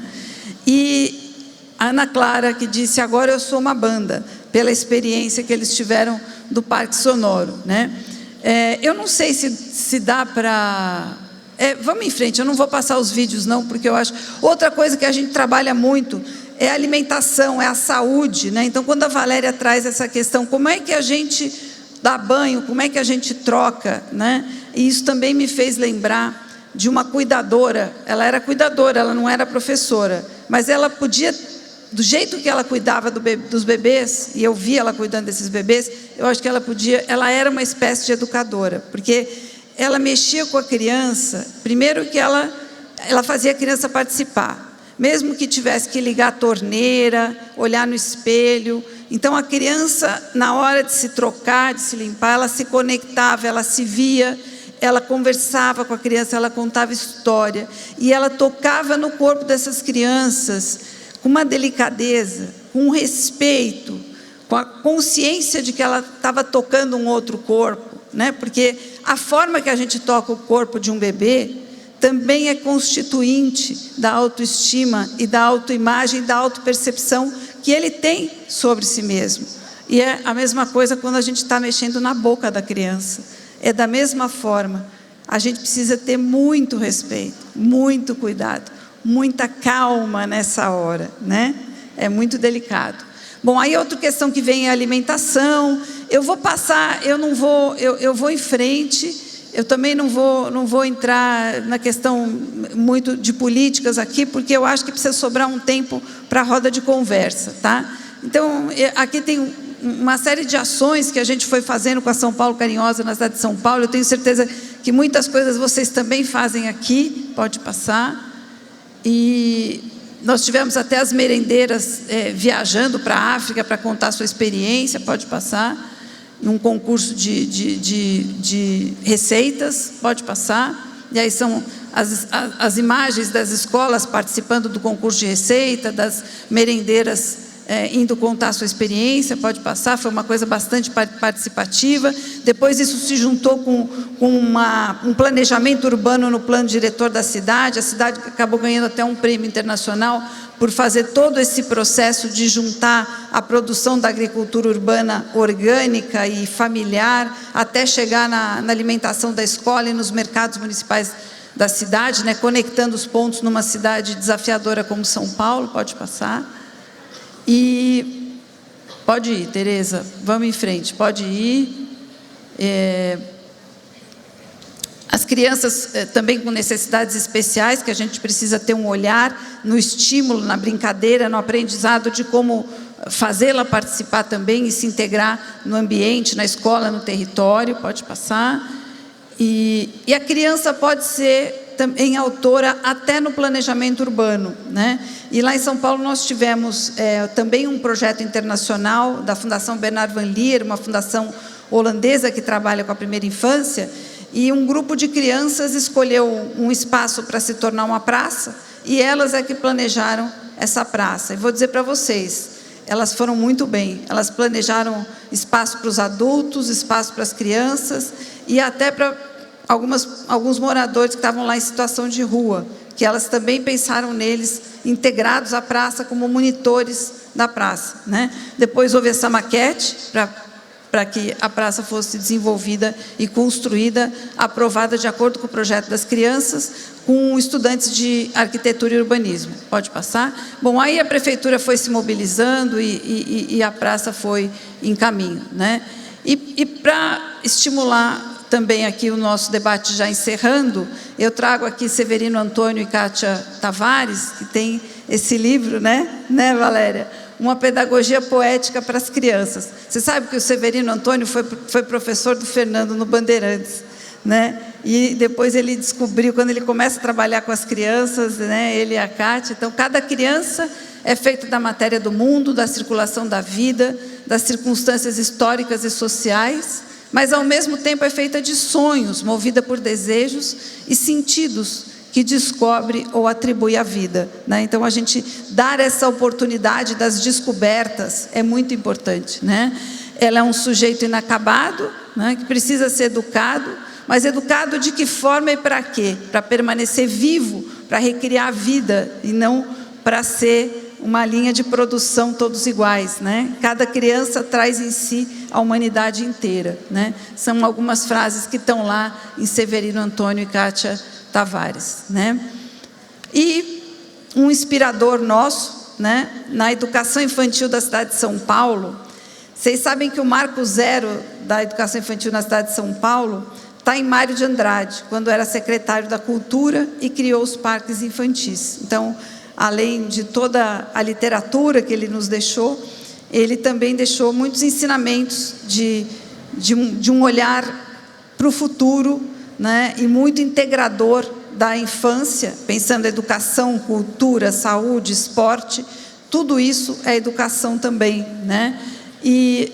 E a Ana Clara, que disse: agora eu sou uma banda, pela experiência que eles tiveram do Parque Sonoro, né? Eu não sei se dá para... vamos em frente, eu não vou passar os vídeos não, porque eu acho... Outra coisa que a gente trabalha muito é a alimentação, é a saúde, né? Então, quando a Valéria traz essa questão, como é que a gente dá banho, como é que a gente troca, né? E isso também me fez lembrar de uma cuidadora. Ela era cuidadora, ela não era professora, mas ela podia, do jeito que ela cuidava dos bebês, e eu vi ela cuidando desses bebês, eu acho que ela era uma espécie de educadora, porque ela mexia com a criança, primeiro que ela fazia a criança participar, mesmo que tivesse que ligar a torneira, olhar no espelho. Então, a criança, na hora de se trocar, de se limpar, ela se conectava, ela se via, ela conversava com a criança, ela contava história, e ela tocava no corpo dessas crianças com uma delicadeza, com um respeito, com a consciência de que ela estava tocando um outro corpo, né? Porque a forma que a gente toca o corpo de um bebê também é constituinte da autoestima e da autoimagem, da autopercepção que ele tem sobre si mesmo. E é a mesma coisa quando a gente está mexendo na boca da criança. É da mesma forma. A gente precisa ter muito respeito, muito cuidado, muita calma nessa hora, né? É muito delicado. Bom, aí outra questão que vem é a alimentação. Eu vou passar, eu vou em frente. Eu também não vou entrar na questão muito de políticas aqui, porque eu acho que precisa sobrar um tempo para a roda de conversa, tá? Então, aqui tem uma série de ações que a gente foi fazendo com a São Paulo Carinhosa na cidade de São Paulo. Eu tenho certeza que muitas coisas vocês também fazem aqui, pode passar. E nós tivemos até as merendeiras viajando para a África para contar a sua experiência, pode passar. Num concurso de receitas, pode passar. E aí são as imagens das escolas participando do concurso de receita, das merendeiras indo contar a sua experiência, pode passar. Foi uma coisa bastante participativa. Depois isso se juntou com um planejamento urbano no plano diretor da cidade. A cidade acabou ganhando até um prêmio internacional por fazer todo esse processo de juntar a produção da agricultura urbana orgânica e familiar, até chegar na alimentação da escola e nos mercados municipais da cidade, né, conectando os pontos numa cidade desafiadora como São Paulo. Pode passar. E pode ir, Tereza, vamos em frente, pode ir. As crianças também com necessidades especiais, que a gente precisa ter um olhar no estímulo, na brincadeira, no aprendizado de como fazê-la participar também e se integrar no ambiente, na escola, no território. Pode passar. E a criança pode ser também autora até no planejamento urbano, né? E lá em São Paulo nós tivemos também um projeto internacional da Fundação Bernard Van Leer, uma fundação holandesa que trabalha com a primeira infância. e um grupo de crianças escolheu um espaço para se tornar uma praça, e elas é que planejaram essa praça. E vou dizer para vocês, elas foram muito bem. Elas planejaram espaço para os adultos, espaço para as crianças e até para alguns moradores que estavam lá em situação de rua, que elas também pensaram neles, integrados à praça como monitores da praça, né? Depois houve essa maquete para que a praça fosse desenvolvida e construída, aprovada de acordo com o projeto das crianças, com estudantes de arquitetura e urbanismo. Pode passar? Bom, aí a prefeitura foi se mobilizando e a praça foi em caminho, né? E para estimular também aqui o nosso debate já encerrando, eu trago aqui Severino Antônio e Kátia Tavares, que tem esse livro, né, Valéria? Uma pedagogia poética para as crianças. Você sabe que o Severino Antônio foi professor do Fernando no Bandeirantes, né? E depois ele descobriu, quando ele começa a trabalhar com as crianças, né, ele e a Kátia, então cada criança é feita da matéria do mundo, da circulação da vida, das circunstâncias históricas e sociais, mas ao mesmo tempo é feita de sonhos, movida por desejos e sentidos que descobre ou atribui à vida, né? Então a gente dar essa oportunidade das descobertas é muito importante, né? Ela é um sujeito inacabado, né, que precisa ser educado, mas educado de que forma e para quê? Para permanecer vivo, para recriar a vida e não para ser uma linha de produção todos iguais, né? Cada criança traz em si a humanidade inteira, né? São algumas frases que estão lá em Severino Antônio e Kátia Tavares, né? E um inspirador nosso, né, na educação infantil da cidade de São Paulo. Vocês sabem que o marco zero da educação infantil na cidade de São Paulo está em Mário de Andrade, quando era secretário da Cultura e criou os parques infantis. Então, além de toda a literatura que ele nos deixou, ele também deixou muitos ensinamentos de um olhar para o futuro, né, e muito integrador da infância, pensando em educação, cultura, saúde, esporte, tudo isso é educação também, né? E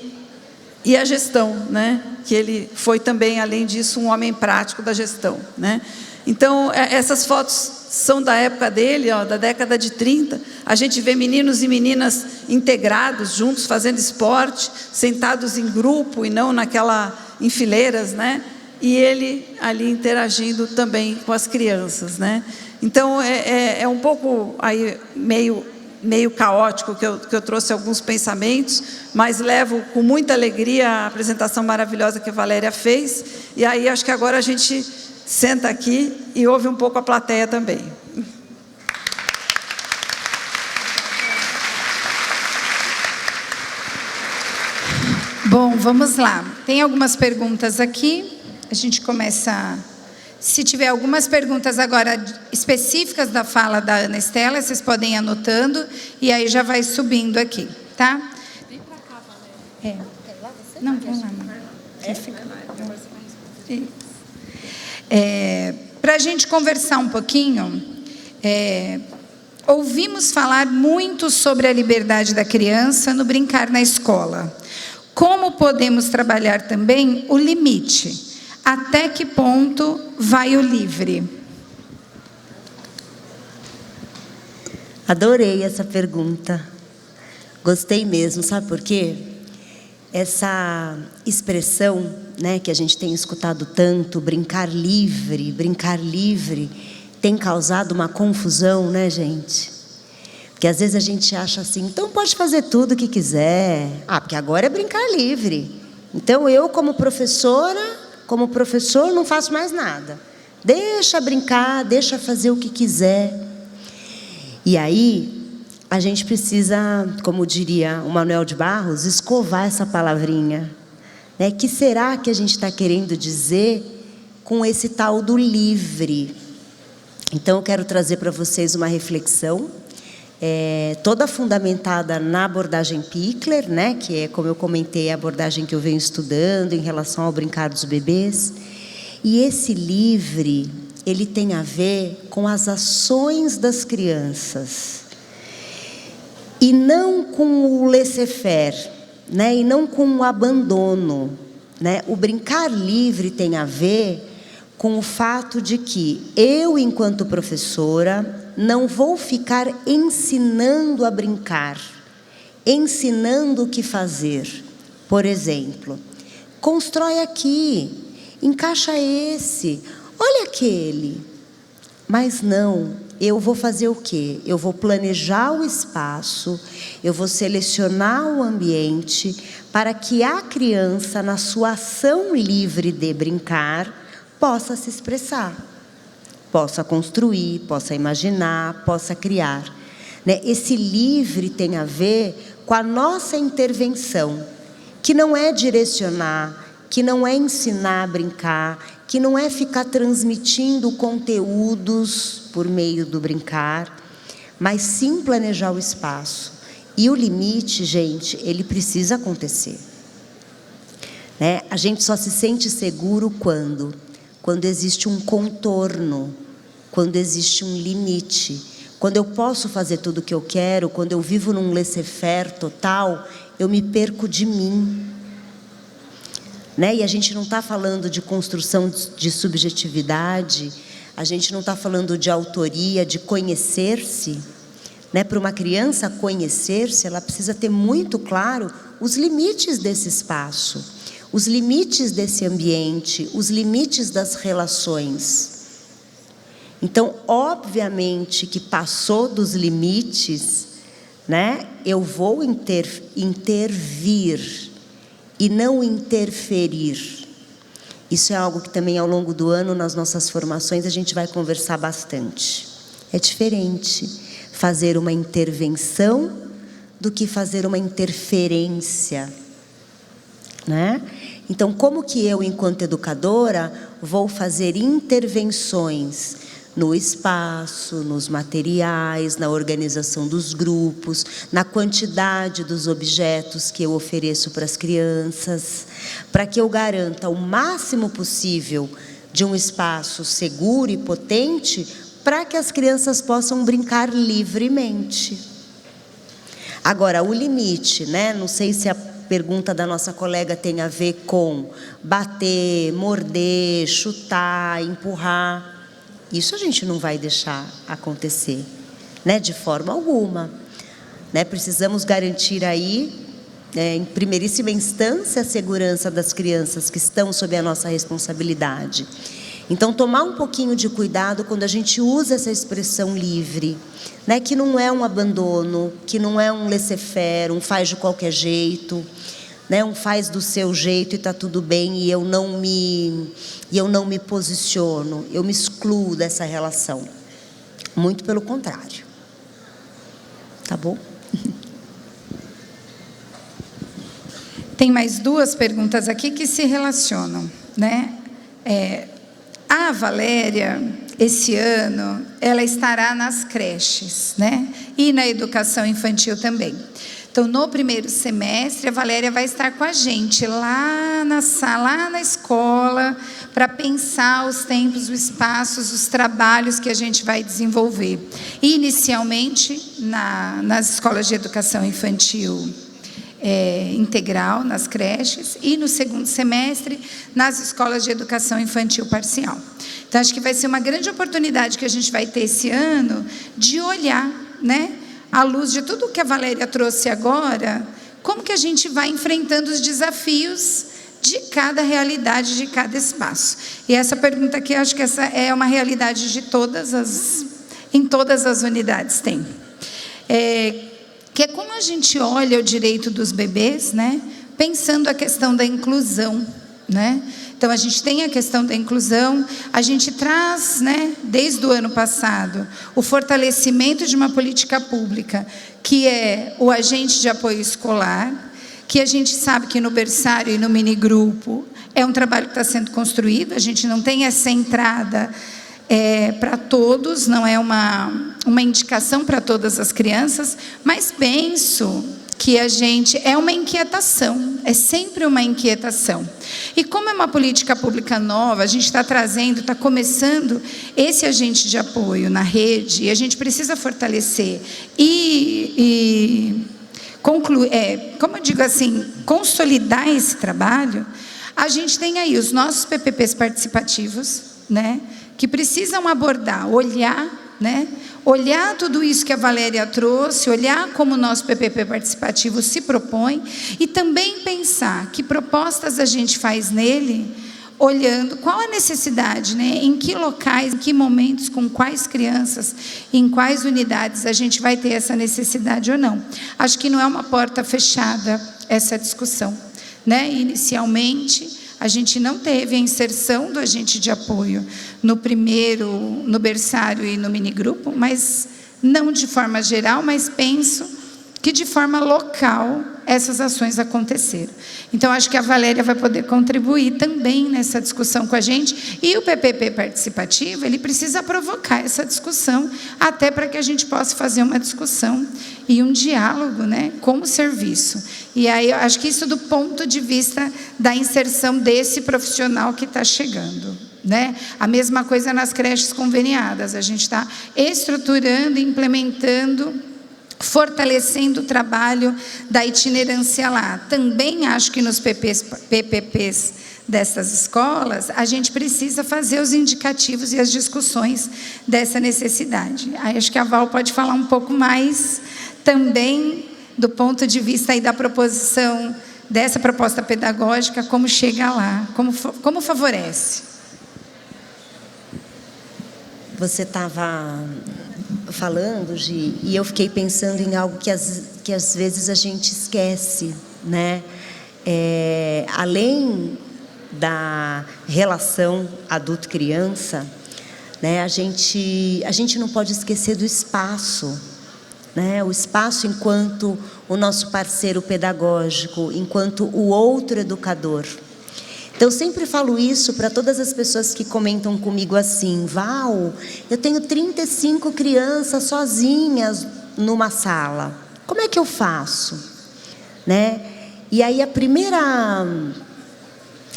a gestão, né? Que ele foi também, além disso, um homem prático da gestão, né? Então, essas fotos são da época dele, ó, da década de 30. A gente vê meninos e meninas integrados, juntos, fazendo esporte, sentados em grupo e não em fileiras, né? E ele ali interagindo também com as crianças, né? Então, é um pouco aí meio caótico que eu trouxe alguns pensamentos, mas levo com muita alegria a apresentação maravilhosa que a Valéria fez, e aí acho que agora a gente senta aqui e ouve um pouco a plateia também. Bom, vamos lá. Tem algumas perguntas aqui. A gente começa... Se tiver algumas perguntas agora específicas da fala da Ana Estela, vocês podem ir anotando e aí já vai subindo aqui, tá? Vem para cá, Valéria. Não, vamos lá. Para a gente conversar um pouquinho, ouvimos falar muito sobre a liberdade da criança no brincar na escola. Como podemos trabalhar também o limite? Até que ponto vai o livre? Adorei essa pergunta. Gostei mesmo, sabe por quê? Essa expressão, né, que a gente tem escutado tanto, brincar livre, tem causado uma confusão, né, gente? Porque às vezes a gente acha assim, então pode fazer tudo o que quiser. Porque agora é brincar livre. Então eu, como professor, não faço mais nada. Deixa brincar, deixa fazer o que quiser. E aí, a gente precisa, como diria o Manuel de Barros, escovar essa palavrinha. Né? Que será que a gente está querendo dizer com esse tal do livre? Então, eu quero trazer para vocês uma reflexão, toda fundamentada na abordagem Pickler, né? Que é, como eu comentei, a abordagem que eu venho estudando em relação ao brincar dos bebês. E esse livre, ele tem a ver com as ações das crianças. E não com o laissez-faire, né? E não com o abandono, né? O brincar livre tem a ver com o fato de que eu, enquanto professora, não vou ficar ensinando a brincar, ensinando o que fazer. Por exemplo, constrói aqui, encaixa esse, olha aquele. Mas não, eu vou fazer o quê? Eu vou planejar o espaço, eu vou selecionar o ambiente para que a criança, na sua ação livre de brincar, possa se expressar, possa construir, possa imaginar, possa criar. Esse livre tem a ver com a nossa intervenção, que não é direcionar, que não é ensinar a brincar, que não é ficar transmitindo conteúdos por meio do brincar, mas sim planejar o espaço. E o limite, gente, ele precisa acontecer. A gente só se sente seguro quando existe um contorno, quando existe um limite. Quando eu posso fazer tudo o que eu quero, quando eu vivo num laissez-faire total, eu me perco de mim. E a gente não está falando de construção de subjetividade, a gente não está falando de autoria, de conhecer-se. Para uma criança conhecer-se, ela precisa ter muito claro os limites desse espaço, os limites desse ambiente, os limites das relações. Então, obviamente que passou dos limites, eu vou intervir e não interferir. Isso é algo que também ao longo do ano, nas nossas formações, a gente vai conversar bastante. É diferente fazer uma intervenção do que fazer uma interferência. Então, como que eu, enquanto educadora, vou fazer intervenções no espaço, nos materiais, na organização dos grupos, na quantidade dos objetos que eu ofereço para as crianças, para que eu garanta o máximo possível de um espaço seguro e potente para que as crianças possam brincar livremente. Agora, o limite, não sei se a pergunta da nossa colega tem a ver com bater, morder, chutar, empurrar. Isso a gente não vai deixar acontecer, de forma alguma. Precisamos garantir aí, em primeiríssima instância, a segurança das crianças que estão sob a nossa responsabilidade. Então, tomar um pouquinho de cuidado quando a gente usa essa expressão livre, que não é um abandono, que não é um laissez-faire, um faz de qualquer jeito, um faz do seu jeito e está tudo bem, e eu não me posiciono, eu me excluo dessa relação. Muito pelo contrário. Tá bom? Tem mais duas perguntas aqui que se relacionam, A Valéria, esse ano, ela estará nas creches, E na educação infantil também. Então, no primeiro semestre, a Valéria vai estar com a gente lá na sala, lá na escola, para pensar os tempos, os espaços, os trabalhos que a gente vai desenvolver. Inicialmente, nas escolas de educação infantil integral, nas creches, e no segundo semestre, nas escolas de educação infantil parcial. Então, acho que vai ser uma grande oportunidade que a gente vai ter esse ano de olhar, à luz de tudo que a Valéria trouxe agora, como que a gente vai enfrentando os desafios de cada realidade, de cada espaço. E essa pergunta aqui, acho que essa é uma realidade de em todas as unidades tem. Que é como a gente olha o direito dos bebês, pensando a questão da inclusão, Então, a gente tem a questão da inclusão, a gente traz, desde o ano passado, o fortalecimento de uma política pública, que é o agente de apoio escolar, que a gente sabe que no berçário e no minigrupo é um trabalho que está sendo construído, a gente não tem essa entrada para todos, não é uma indicação para todas as crianças, mas penso que é uma inquietação, é sempre uma inquietação. E como é uma política pública nova, a gente está trazendo, está começando esse agente de apoio na rede, e a gente precisa fortalecer e concluir, como eu digo assim, consolidar esse trabalho. A gente tem aí os nossos PPPs participativos, né, que precisam abordar, olhar, né, olhar tudo isso que a Valéria trouxe, olhar como o nosso PPP participativo se propõe e também pensar que propostas a gente faz nele, olhando qual a necessidade, né, em que locais, em que momentos, com quais crianças, em quais unidades a gente vai ter essa necessidade ou não. Acho que não é uma porta fechada essa discussão, né? Inicialmente, a gente não teve a inserção do agente de apoio no berçário e no minigrupo, mas não de forma geral, mas penso que de forma local essas ações aconteceram. Então, acho que a Valéria vai poder contribuir também nessa discussão com a gente, e o PPP participativo, ele precisa provocar essa discussão, até para que a gente possa fazer uma discussão e um diálogo, né, com o serviço. E aí, eu acho que isso do ponto de vista da inserção desse profissional que está chegando, né? A mesma coisa nas creches conveniadas, a gente está estruturando e implementando, fortalecendo o trabalho da itinerância lá. Também acho que nos PPPs dessas escolas, a gente precisa fazer os indicativos e as discussões dessa necessidade. Aí acho que a Val pode falar um pouco mais também do ponto de vista aí da proposição, dessa proposta pedagógica, como chega lá, como favorece. Você estava falando, Gi, e eu fiquei pensando em algo que às vezes a gente esquece, né? Além da relação adulto-criança, né, a gente não pode esquecer do espaço, né? O espaço enquanto o nosso parceiro pedagógico, enquanto o outro educador. Então, eu sempre falo isso para todas as pessoas que comentam comigo assim: Val, eu tenho 35 crianças sozinhas numa sala. Como é que eu faço? Né? E aí a primeira,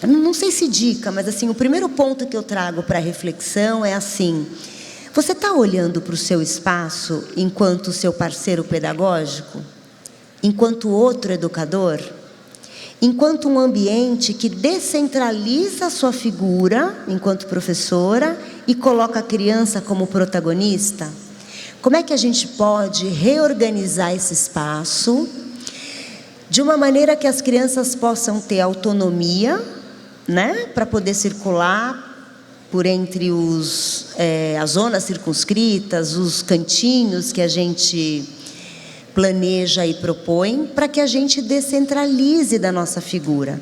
não sei se dica, mas assim, o primeiro ponto que eu trago para reflexão é assim: você está olhando para o seu espaço enquanto seu parceiro pedagógico? Enquanto outro educador? Enquanto um ambiente que descentraliza a sua figura enquanto professora e coloca a criança como protagonista? Como é que a gente pode reorganizar esse espaço de uma maneira que as crianças possam ter autonomia, né, para poder circular por entre as zonas circunscritas, os cantinhos que a gente planeja e propõe, para que a gente descentralize da nossa figura.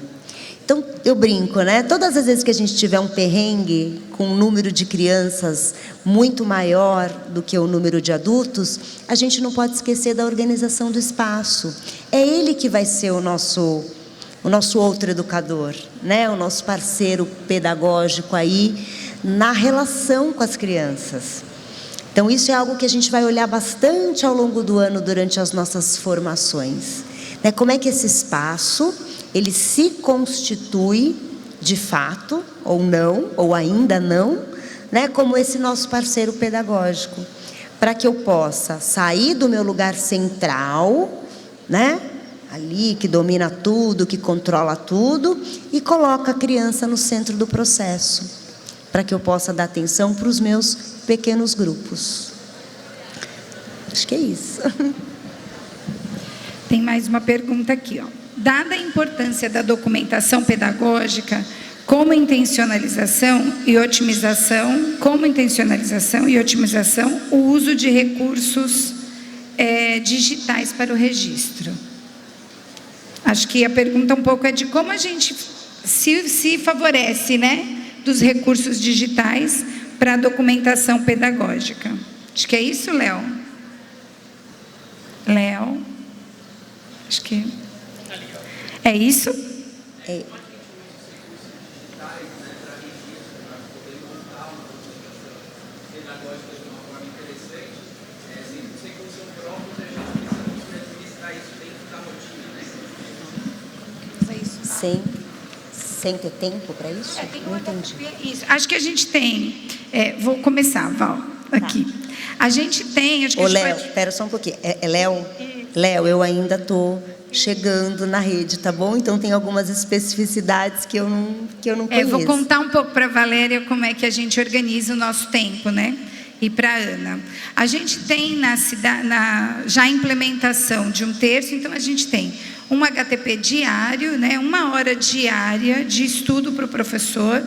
Então, eu brinco, né? Todas as vezes que a gente tiver um perrengue com um número de crianças muito maior do que o número de adultos, a gente não pode esquecer da organização do espaço. É ele que vai ser o nosso outro educador, né? O nosso parceiro pedagógico aí na relação com as crianças. Então, isso é algo que a gente vai olhar bastante ao longo do ano durante as nossas formações, né? Como é que esse espaço, ele se constitui de fato, ou não, ou ainda não, né? Como esse nosso parceiro pedagógico, para que eu possa sair do meu lugar central, né? Ali que domina tudo, que controla tudo, e coloca a criança no centro do processo, para que eu possa dar atenção para os meus pequenos grupos. Acho que é isso. Tem mais uma pergunta aqui, ó. Dada a importância da documentação pedagógica como intencionalização e otimização, o uso de recursos digitais para o registro. Acho que a pergunta um pouco é de como a gente se favorece, né, dos recursos digitais para a documentação pedagógica. Acho que é isso, Léo? Léo? Acho que... É isso? É. Sem ter tempo para isso? Não entendi. Isso. Acho que a gente tem... vou começar, Val, aqui. Tá. A gente tem... Acho que Léo, espera só um pouquinho. Léo, Léo, eu ainda estou chegando na rede, tá bom? Então tem algumas especificidades que eu não conheço. Vou contar um pouco para a Valéria como é que a gente organiza o nosso tempo, né? E para a Ana. A gente tem já a implementação de 1/3, então a gente tem um HTP diário, né? 1 hora diária de estudo para o professor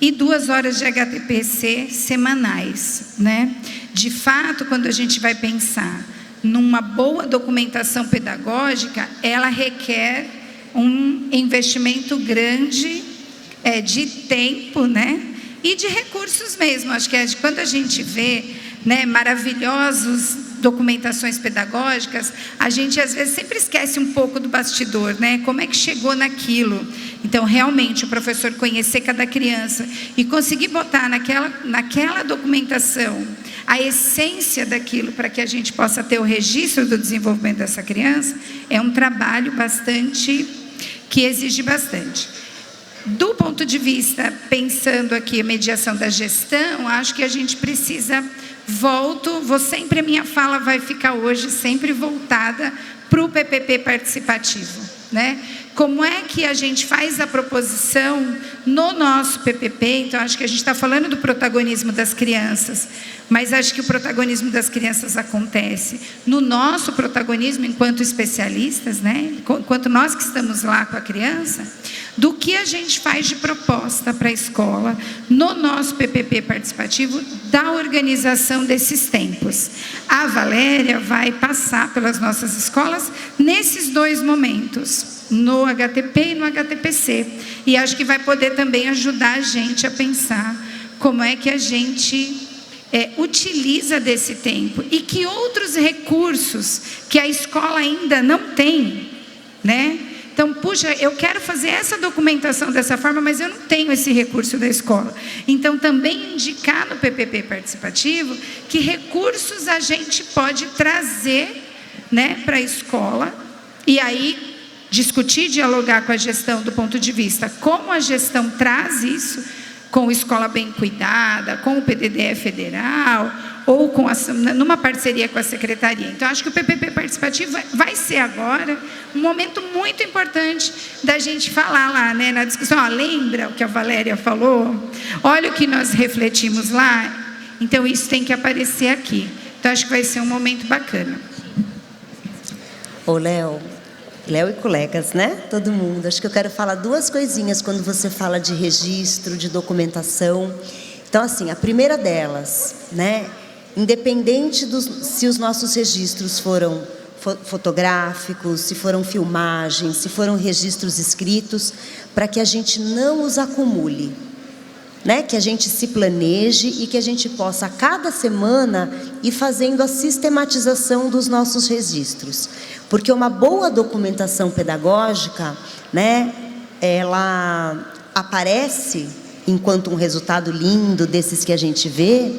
e 2 horas de HTPC semanais, né? De fato, quando a gente vai pensar numa boa documentação pedagógica, ela requer um investimento grande de tempo, né? E de recursos mesmo. Acho que quando a gente vê, né, maravilhosos documentações pedagógicas, a gente às vezes sempre esquece um pouco do bastidor, né? Como é que chegou naquilo? Então, realmente, o professor conhecer cada criança e conseguir botar naquela documentação a essência daquilo para que a gente possa ter o registro do desenvolvimento dessa criança, é um trabalho que exige bastante. Do ponto de vista, pensando aqui a mediação da gestão, acho que a gente precisa, a minha fala vai ficar hoje sempre voltada para o PPP participativo, né? Como é que a gente faz a proposição no nosso PPP? Então, acho que a gente está falando do protagonismo das crianças, mas acho que o protagonismo das crianças acontece no nosso protagonismo enquanto especialistas, né? Enquanto nós que estamos lá com a criança, do que a gente faz de proposta para a escola no nosso PPP participativo da organização desses tempos. A Valéria vai passar pelas nossas escolas nesses 2 momentos, no HTP e no HTPC. E acho que vai poder também ajudar a gente a pensar como é que a gente utiliza desse tempo e que outros recursos que a escola ainda não tem, né? Então, puxa, eu quero fazer essa documentação dessa forma, mas eu não tenho esse recurso da escola. Então, também indicar no PPP participativo que recursos a gente pode trazer, né, para a escola e aí discutir, dialogar com a gestão do ponto de vista como a gestão traz isso com Escola Bem Cuidada, com o PDDE federal ou numa parceria com a secretaria. Então, acho que o PPP participativo vai ser agora um momento muito importante da gente falar lá, né, na discussão. Lembra o que a Valéria falou? Olha o que nós refletimos lá. Então, isso tem que aparecer aqui. Então, acho que vai ser um momento bacana. Ô, Léo e colegas, né? Todo mundo. Acho que eu quero falar 2 coisinhas quando você fala de registro, de documentação. Então, assim, a primeira delas, né? Independente se os nossos registros foram fotográficos, se foram filmagens, se foram registros escritos, para que a gente não os acumule, né? Que a gente se planeje e que a gente possa, a cada semana, ir fazendo a sistematização dos nossos registros. Porque uma boa documentação pedagógica, né, ela aparece enquanto um resultado lindo desses que a gente vê,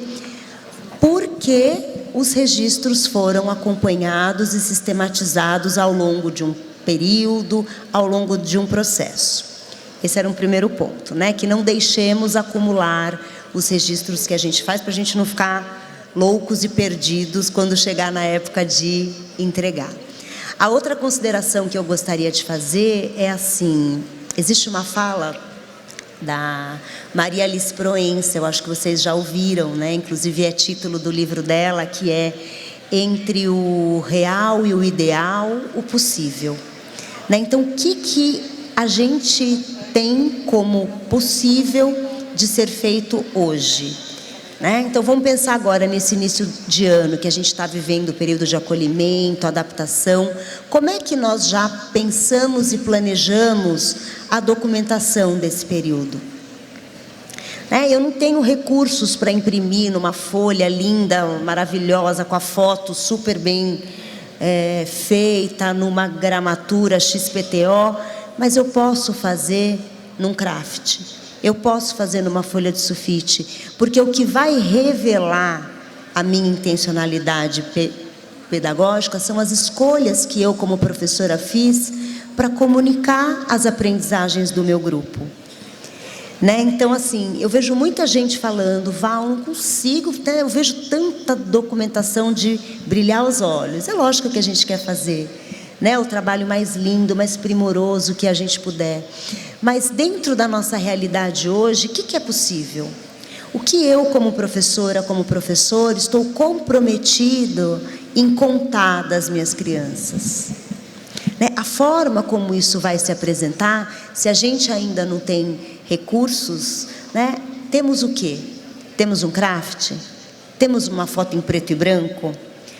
porque os registros foram acompanhados e sistematizados ao longo de um período, ao longo de um processo. Esse era um primeiro ponto, né? Que não deixemos acumular os registros que a gente faz para a gente não ficar loucos e perdidos quando chegar na época de entregar. A outra consideração que eu gostaria de fazer é assim, existe uma fala da Maria Alice Proença, eu acho que vocês já ouviram, né? Inclusive é título do livro dela, que é Entre o Real e o Ideal, o Possível. Né? Então, o que a gente tem como possível de ser feito hoje? Né? Então, vamos pensar agora nesse início de ano, que a gente está vivendo o período de acolhimento, adaptação. Como é que nós já pensamos e planejamos a documentação desse período? Né? Eu não tenho recursos para imprimir numa folha linda, maravilhosa, com a foto super bem feita, numa gramatura XPTO, mas eu posso fazer num craft. Eu posso fazer numa folha de sulfite, porque o que vai revelar a minha intencionalidade pedagógica são as escolhas que eu, como professora, fiz para comunicar as aprendizagens do meu grupo. Né? Então, assim, eu vejo muita gente falando, Val, não consigo, né? Eu vejo tanta documentação de brilhar os olhos. É lógico que a gente quer fazer, né? O trabalho mais lindo, mais primoroso que a gente puder. Mas dentro da nossa realidade hoje, o que é possível? O que eu, como professora, como professor, estou comprometido em contar das minhas crianças? Né? A forma como isso vai se apresentar, se a gente ainda não tem recursos, né? Temos o quê? Temos um craft? Temos uma foto em preto e branco?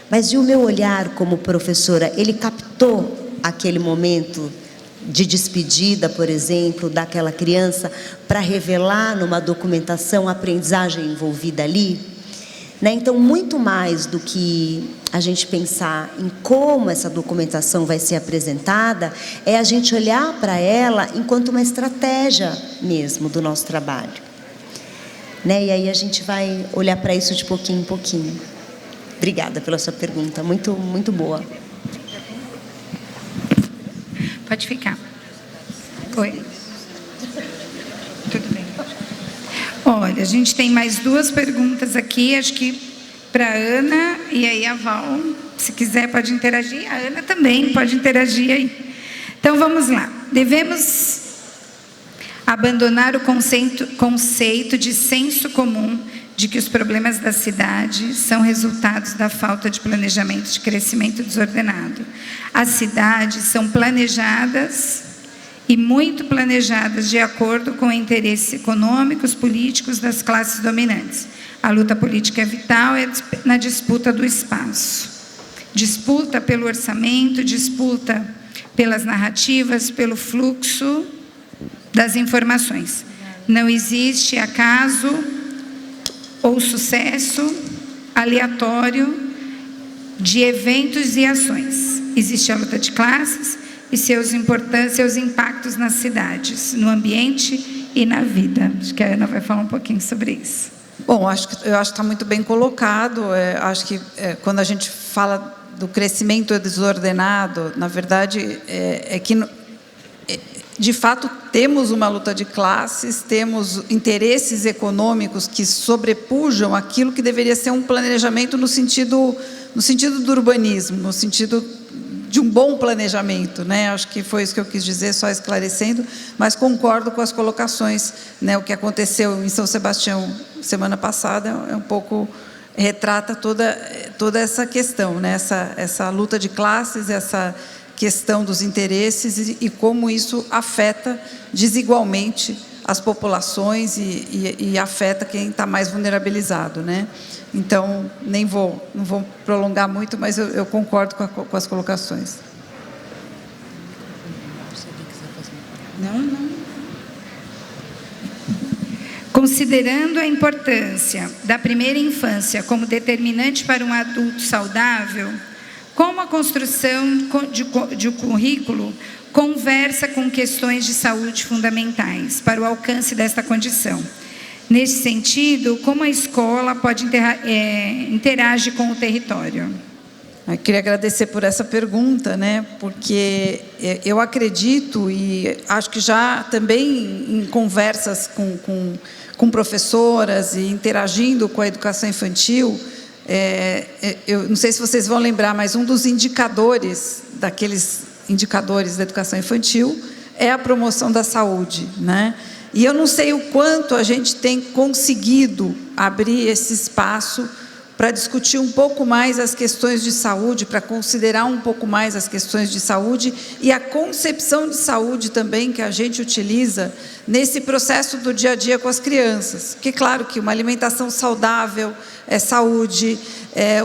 Mas e o meu olhar como professora, ele captou aquele momento de despedida, por exemplo, daquela criança, para revelar numa documentação a aprendizagem envolvida ali? Né? Então, muito mais do que a gente pensar em como essa documentação vai ser apresentada, é a gente olhar para ela enquanto uma estratégia mesmo do nosso trabalho. Né? E aí a gente vai olhar para isso de pouquinho em pouquinho. Obrigada pela sua pergunta, muito, muito boa. Pode ficar. Oi. Tudo bem. Olha, a gente tem mais 2 perguntas aqui, acho que para a Ana e aí a Val, se quiser pode interagir, a Ana também pode interagir aí. Então vamos lá. Devemos abandonar o conceito de senso comum de que os problemas da cidade são resultados da falta de planejamento de crescimento desordenado. As cidades são planejadas e muito planejadas de acordo com interesses econômicos, políticos das classes dominantes. A luta política é vital na disputa do espaço. Disputa pelo orçamento, disputa pelas narrativas, pelo fluxo das informações. Não existe acaso ou sucesso aleatório de eventos e ações. Existe a luta de classes e seus impactos nas cidades, no ambiente e na vida. Acho que a Ana vai falar um pouquinho sobre isso. Bom, eu acho que está muito bem colocado. Acho que quando a gente fala do crescimento desordenado, na verdade, de fato, temos uma luta de classes, temos interesses econômicos que sobrepujam aquilo que deveria ser um planejamento no sentido do urbanismo, no sentido de um bom planejamento, né? Acho que foi isso que eu quis dizer, só esclarecendo, mas concordo com as colocações, né? O que aconteceu em São Sebastião semana passada é um pouco, retrata toda essa questão, né? Essa luta de classes, essa questão dos interesses e como isso afeta desigualmente as populações e afeta quem está mais vulnerabilizado, né? Então, não vou prolongar muito, mas eu concordo com as colocações. Não. Considerando a importância da primeira infância como determinante para um adulto saudável, como a construção de um currículo conversa com questões de saúde fundamentais para o alcance desta condição. Nesse sentido, como a escola pode interage com o território? Eu queria agradecer por essa pergunta, né? Porque eu acredito e acho que já também em conversas com professoras e interagindo com a educação infantil, eu não sei se vocês vão lembrar, mas um dos indicadores, daqueles indicadores da educação infantil, é a promoção da saúde, né? E eu não sei o quanto a gente tem conseguido abrir esse espaço para discutir um pouco mais as questões de saúde, para considerar um pouco mais as questões de saúde e a concepção de saúde também que a gente utiliza nesse processo do dia a dia com as crianças. Porque, claro, que uma alimentação saudável é saúde,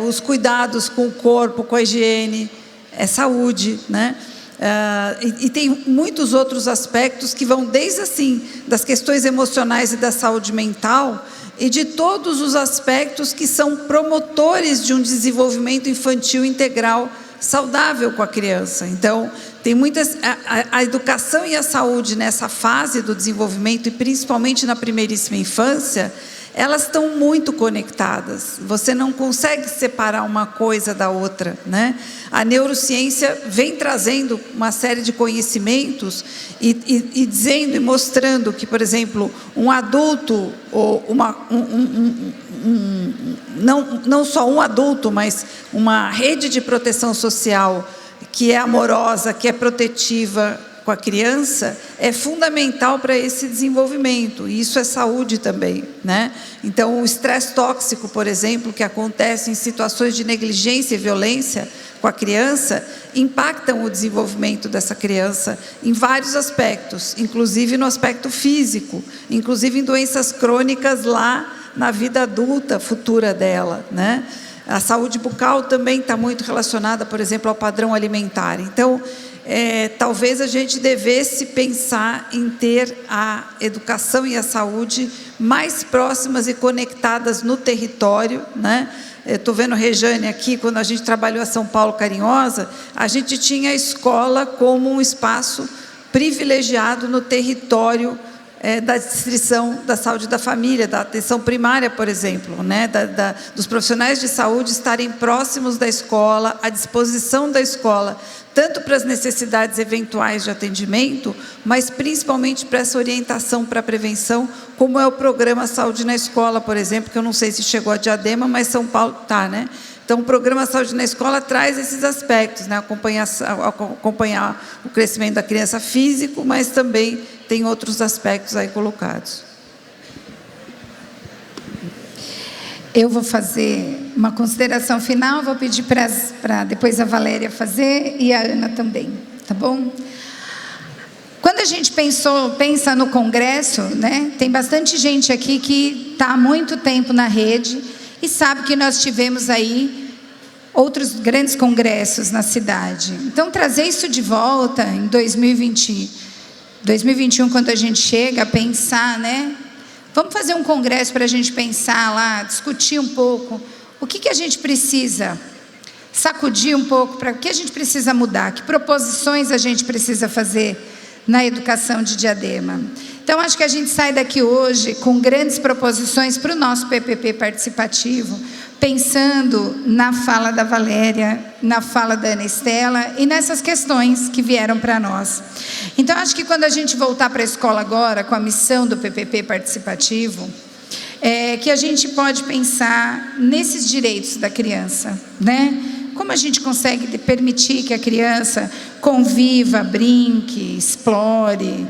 os cuidados com o corpo, com a higiene, é saúde, né? E tem muitos outros aspectos que vão desde assim, das questões emocionais e da saúde mental e de todos os aspectos que são promotores de um desenvolvimento infantil integral saudável com a criança. Então, tem muitas... A educação e a saúde nessa fase do desenvolvimento e principalmente na primeiríssima infância, elas estão muito conectadas. Você não consegue separar uma coisa da outra, né? A neurociência vem trazendo uma série de conhecimentos e dizendo e mostrando que, por exemplo, um adulto ou não só um adulto, mas uma rede de proteção social que é amorosa, que é protetiva com a criança, é fundamental para esse desenvolvimento, e isso é saúde também, né? Então, o estresse tóxico, por exemplo, que acontece em situações de negligência e violência com a criança, impactam o desenvolvimento dessa criança em vários aspectos, inclusive no aspecto físico, inclusive em doenças crônicas lá na vida adulta futura dela, né? A saúde bucal também está muito relacionada, por exemplo, ao padrão alimentar. Então, talvez a gente devesse pensar em ter a educação e a saúde mais próximas e conectadas no território, né? Estou vendo Rejane aqui, quando a gente trabalhou a São Paulo Carinhosa, a gente tinha a escola como um espaço privilegiado no território da distrição da saúde da família, da atenção primária, por exemplo, né? Dos profissionais de saúde estarem próximos da escola, à disposição da escola, tanto para as necessidades eventuais de atendimento, mas principalmente para essa orientação para a prevenção, como é o programa Saúde na Escola, por exemplo, que eu não sei se chegou a Diadema, mas São Paulo está, né? Então, o programa Saúde na Escola traz esses aspectos, né? Acompanhar o crescimento da criança físico, mas também tem outros aspectos aí colocados. Eu vou fazer uma consideração final, vou pedir para depois a Valéria fazer e a Ana também, tá bom? Quando a gente pensa no congresso, né? Tem bastante gente aqui que está há muito tempo na rede e sabe que nós tivemos aí outros grandes congressos na cidade. Então, trazer isso de volta em 2021, quando a gente chega a pensar, né? Vamos fazer um congresso para a gente pensar lá, discutir um pouco o que a gente precisa, sacudir um pouco, para o que a gente precisa mudar, que proposições a gente precisa fazer na educação de Diadema. Então, acho que a gente sai daqui hoje com grandes proposições para o nosso PPP participativo, pensando na fala da Valéria, na fala da Ana Estela e nessas questões que vieram para nós. Então, acho que quando a gente voltar para a escola agora, com a missão do PPP participativo, que a gente pode pensar nesses direitos da criança, né? Como a gente consegue permitir que a criança conviva, brinque, explore,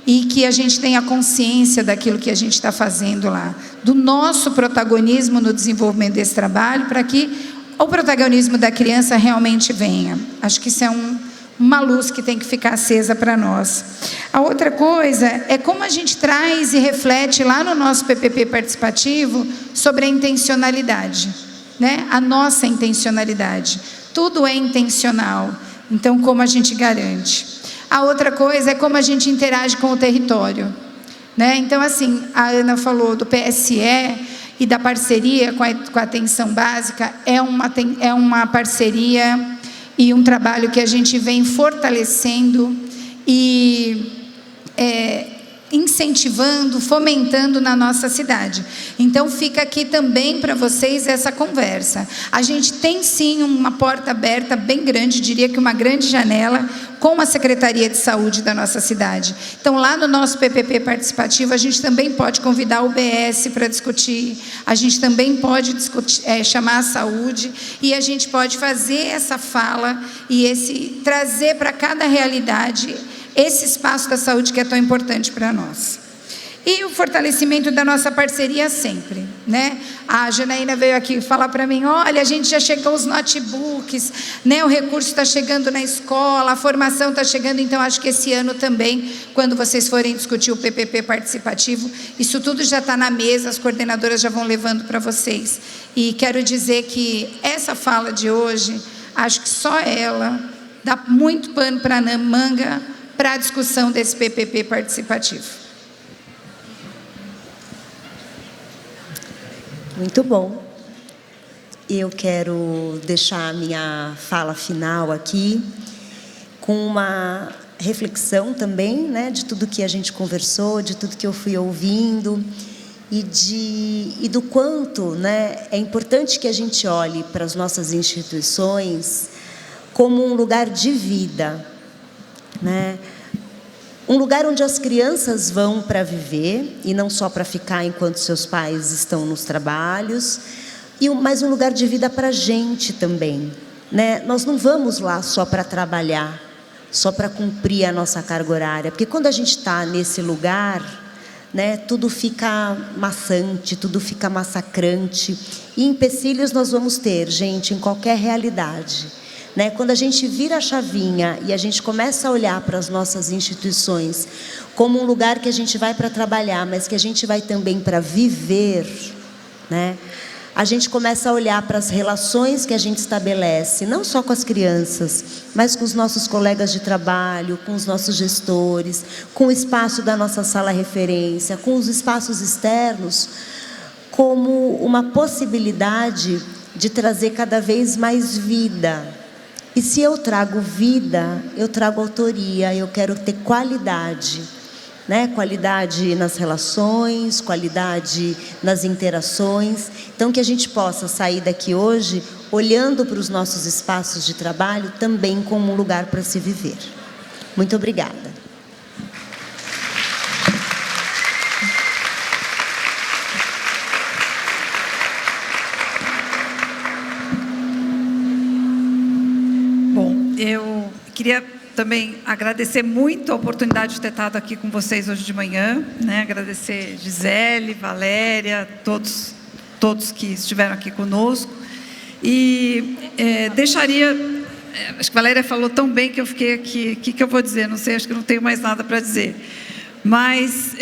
e que a gente tenha consciência daquilo que a gente está fazendo lá, do nosso protagonismo no desenvolvimento desse trabalho, para que o protagonismo da criança realmente venha. Acho que isso é uma luz que tem que ficar acesa para nós. A outra coisa é como a gente traz e reflete lá no nosso PPP participativo sobre a intencionalidade, né? A nossa intencionalidade. Tudo é intencional. Então, como a gente garante? A outra coisa é como a gente interage com o território, né? Então, assim, a Ana falou do PSE e da parceria com a atenção básica, é uma parceria e um trabalho que a gente vem fortalecendo e incentivando, fomentando na nossa cidade. Então, fica aqui também para vocês essa conversa. A gente tem sim uma porta aberta bem grande, diria que uma grande janela, com a Secretaria de Saúde da nossa cidade. Então, lá no nosso PPP participativo, a gente também pode convidar o BS para discutir, a gente também pode discutir, chamar a saúde, e a gente pode fazer essa fala e trazer para cada realidade esse espaço da saúde que é tão importante para nós. E o fortalecimento da nossa parceria sempre, né? A Janaína veio aqui falar para mim, olha, a gente já chegou os notebooks, né? O recurso está chegando na escola, a formação está chegando, então acho que esse ano também, quando vocês forem discutir o PPP participativo, isso tudo já está na mesa, as coordenadoras já vão levando para vocês. E quero dizer que essa fala de hoje, acho que só ela dá muito pano para a manga para a discussão desse PPP participativo. Muito bom. Eu quero deixar a minha fala final aqui com uma reflexão também, né, de tudo que a gente conversou, de tudo que eu fui ouvindo. e do quanto, né, é importante que a gente olhe para as nossas instituições como um lugar de vida, né? Um lugar onde as crianças vão para viver, e não só para ficar enquanto seus pais estão nos trabalhos, mas um lugar de vida para a gente também, né? Nós não vamos lá só para trabalhar, só para cumprir a nossa carga horária, porque quando a gente está nesse lugar, né, tudo fica maçante, tudo fica massacrante, e empecilhos nós vamos ter, gente, em qualquer realidade. Né? Quando a gente vira a chavinha e a gente começa a olhar para as nossas instituições como um lugar que a gente vai para trabalhar, mas que a gente vai também para viver, né? A gente começa a olhar para as relações que a gente estabelece, não só com as crianças, mas com os nossos colegas de trabalho, com os nossos gestores, com o espaço da nossa sala referência, com os espaços externos, como uma possibilidade de trazer cada vez mais vida. E se eu trago vida, eu trago autoria, eu quero ter qualidade, né? Qualidade nas relações, qualidade nas interações. Então, que a gente possa sair daqui hoje olhando para os nossos espaços de trabalho também como um lugar para se viver. Muito obrigada. Eu queria também agradecer muito a oportunidade de ter estado aqui com vocês hoje de manhã, né? Agradecer Gisele, Valéria, todos que estiveram aqui conosco. E deixaria... acho que a Valéria falou tão bem que eu fiquei aqui... O que eu vou dizer? Não sei, acho que não tenho mais nada para dizer. Mas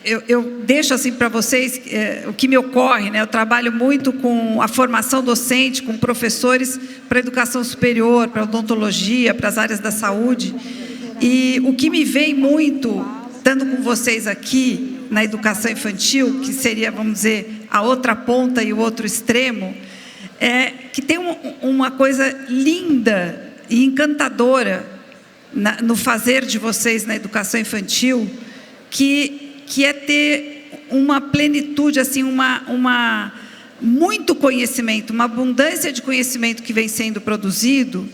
eu deixo assim para vocês o que me ocorre, né? Eu trabalho muito com a formação docente, com professores para educação superior, para odontologia, para as áreas da saúde. E o que me vem muito, estando com vocês aqui na educação infantil, que seria, vamos dizer, a outra ponta e o outro extremo, é que tem uma coisa linda e encantadora no fazer de vocês na educação infantil, que é ter uma plenitude, assim, muito conhecimento, uma abundância de conhecimento que vem sendo produzido,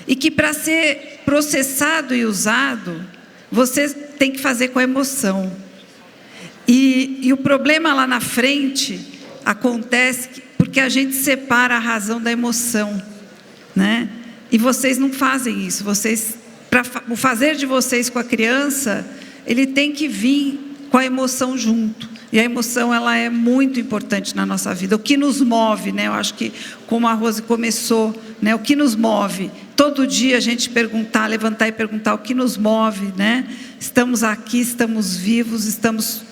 e que para ser processado e usado, você tem que fazer com a emoção. E o problema lá na frente acontece porque a gente separa a razão da emoção, né? E vocês não fazem isso. O fazer de vocês com a criança, ele tem que vir com a emoção junto. E a emoção, ela é muito importante na nossa vida. O que nos move, né? Eu acho que, como a Rose começou, né? O que nos move? Todo dia a gente levantar e perguntar o que nos move, né? Estamos aqui, estamos vivos, estamos,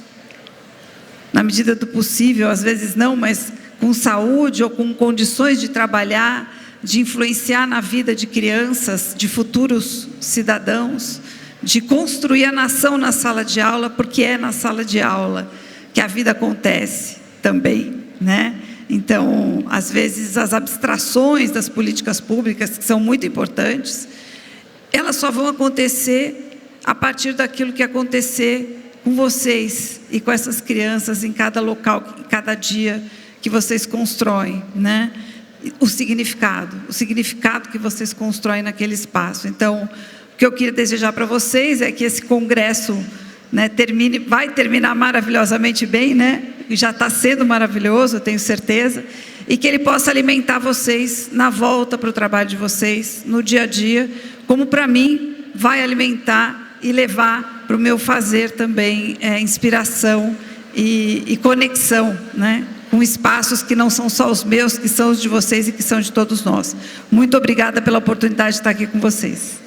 na medida do possível, às vezes não, mas com saúde ou com condições de trabalhar, de influenciar na vida de crianças, de futuros cidadãos, de construir a nação na sala de aula, porque é na sala de aula que a vida acontece também, né? Então, às vezes, as abstrações das políticas públicas, que são muito importantes, elas só vão acontecer a partir daquilo que acontecer com vocês e com essas crianças em cada local, em cada dia que vocês constroem, né? O significado que vocês constroem naquele espaço. Então, o que eu queria desejar para vocês é que esse congresso, né, vai terminar maravilhosamente bem, né? E já está sendo maravilhoso, eu tenho certeza, e que ele possa alimentar vocês na volta para o trabalho de vocês, no dia a dia, como para mim vai alimentar e levar para o meu fazer também inspiração e conexão, né? Com espaços que não são só os meus, que são os de vocês e que são de todos nós. Muito obrigada pela oportunidade de estar aqui com vocês.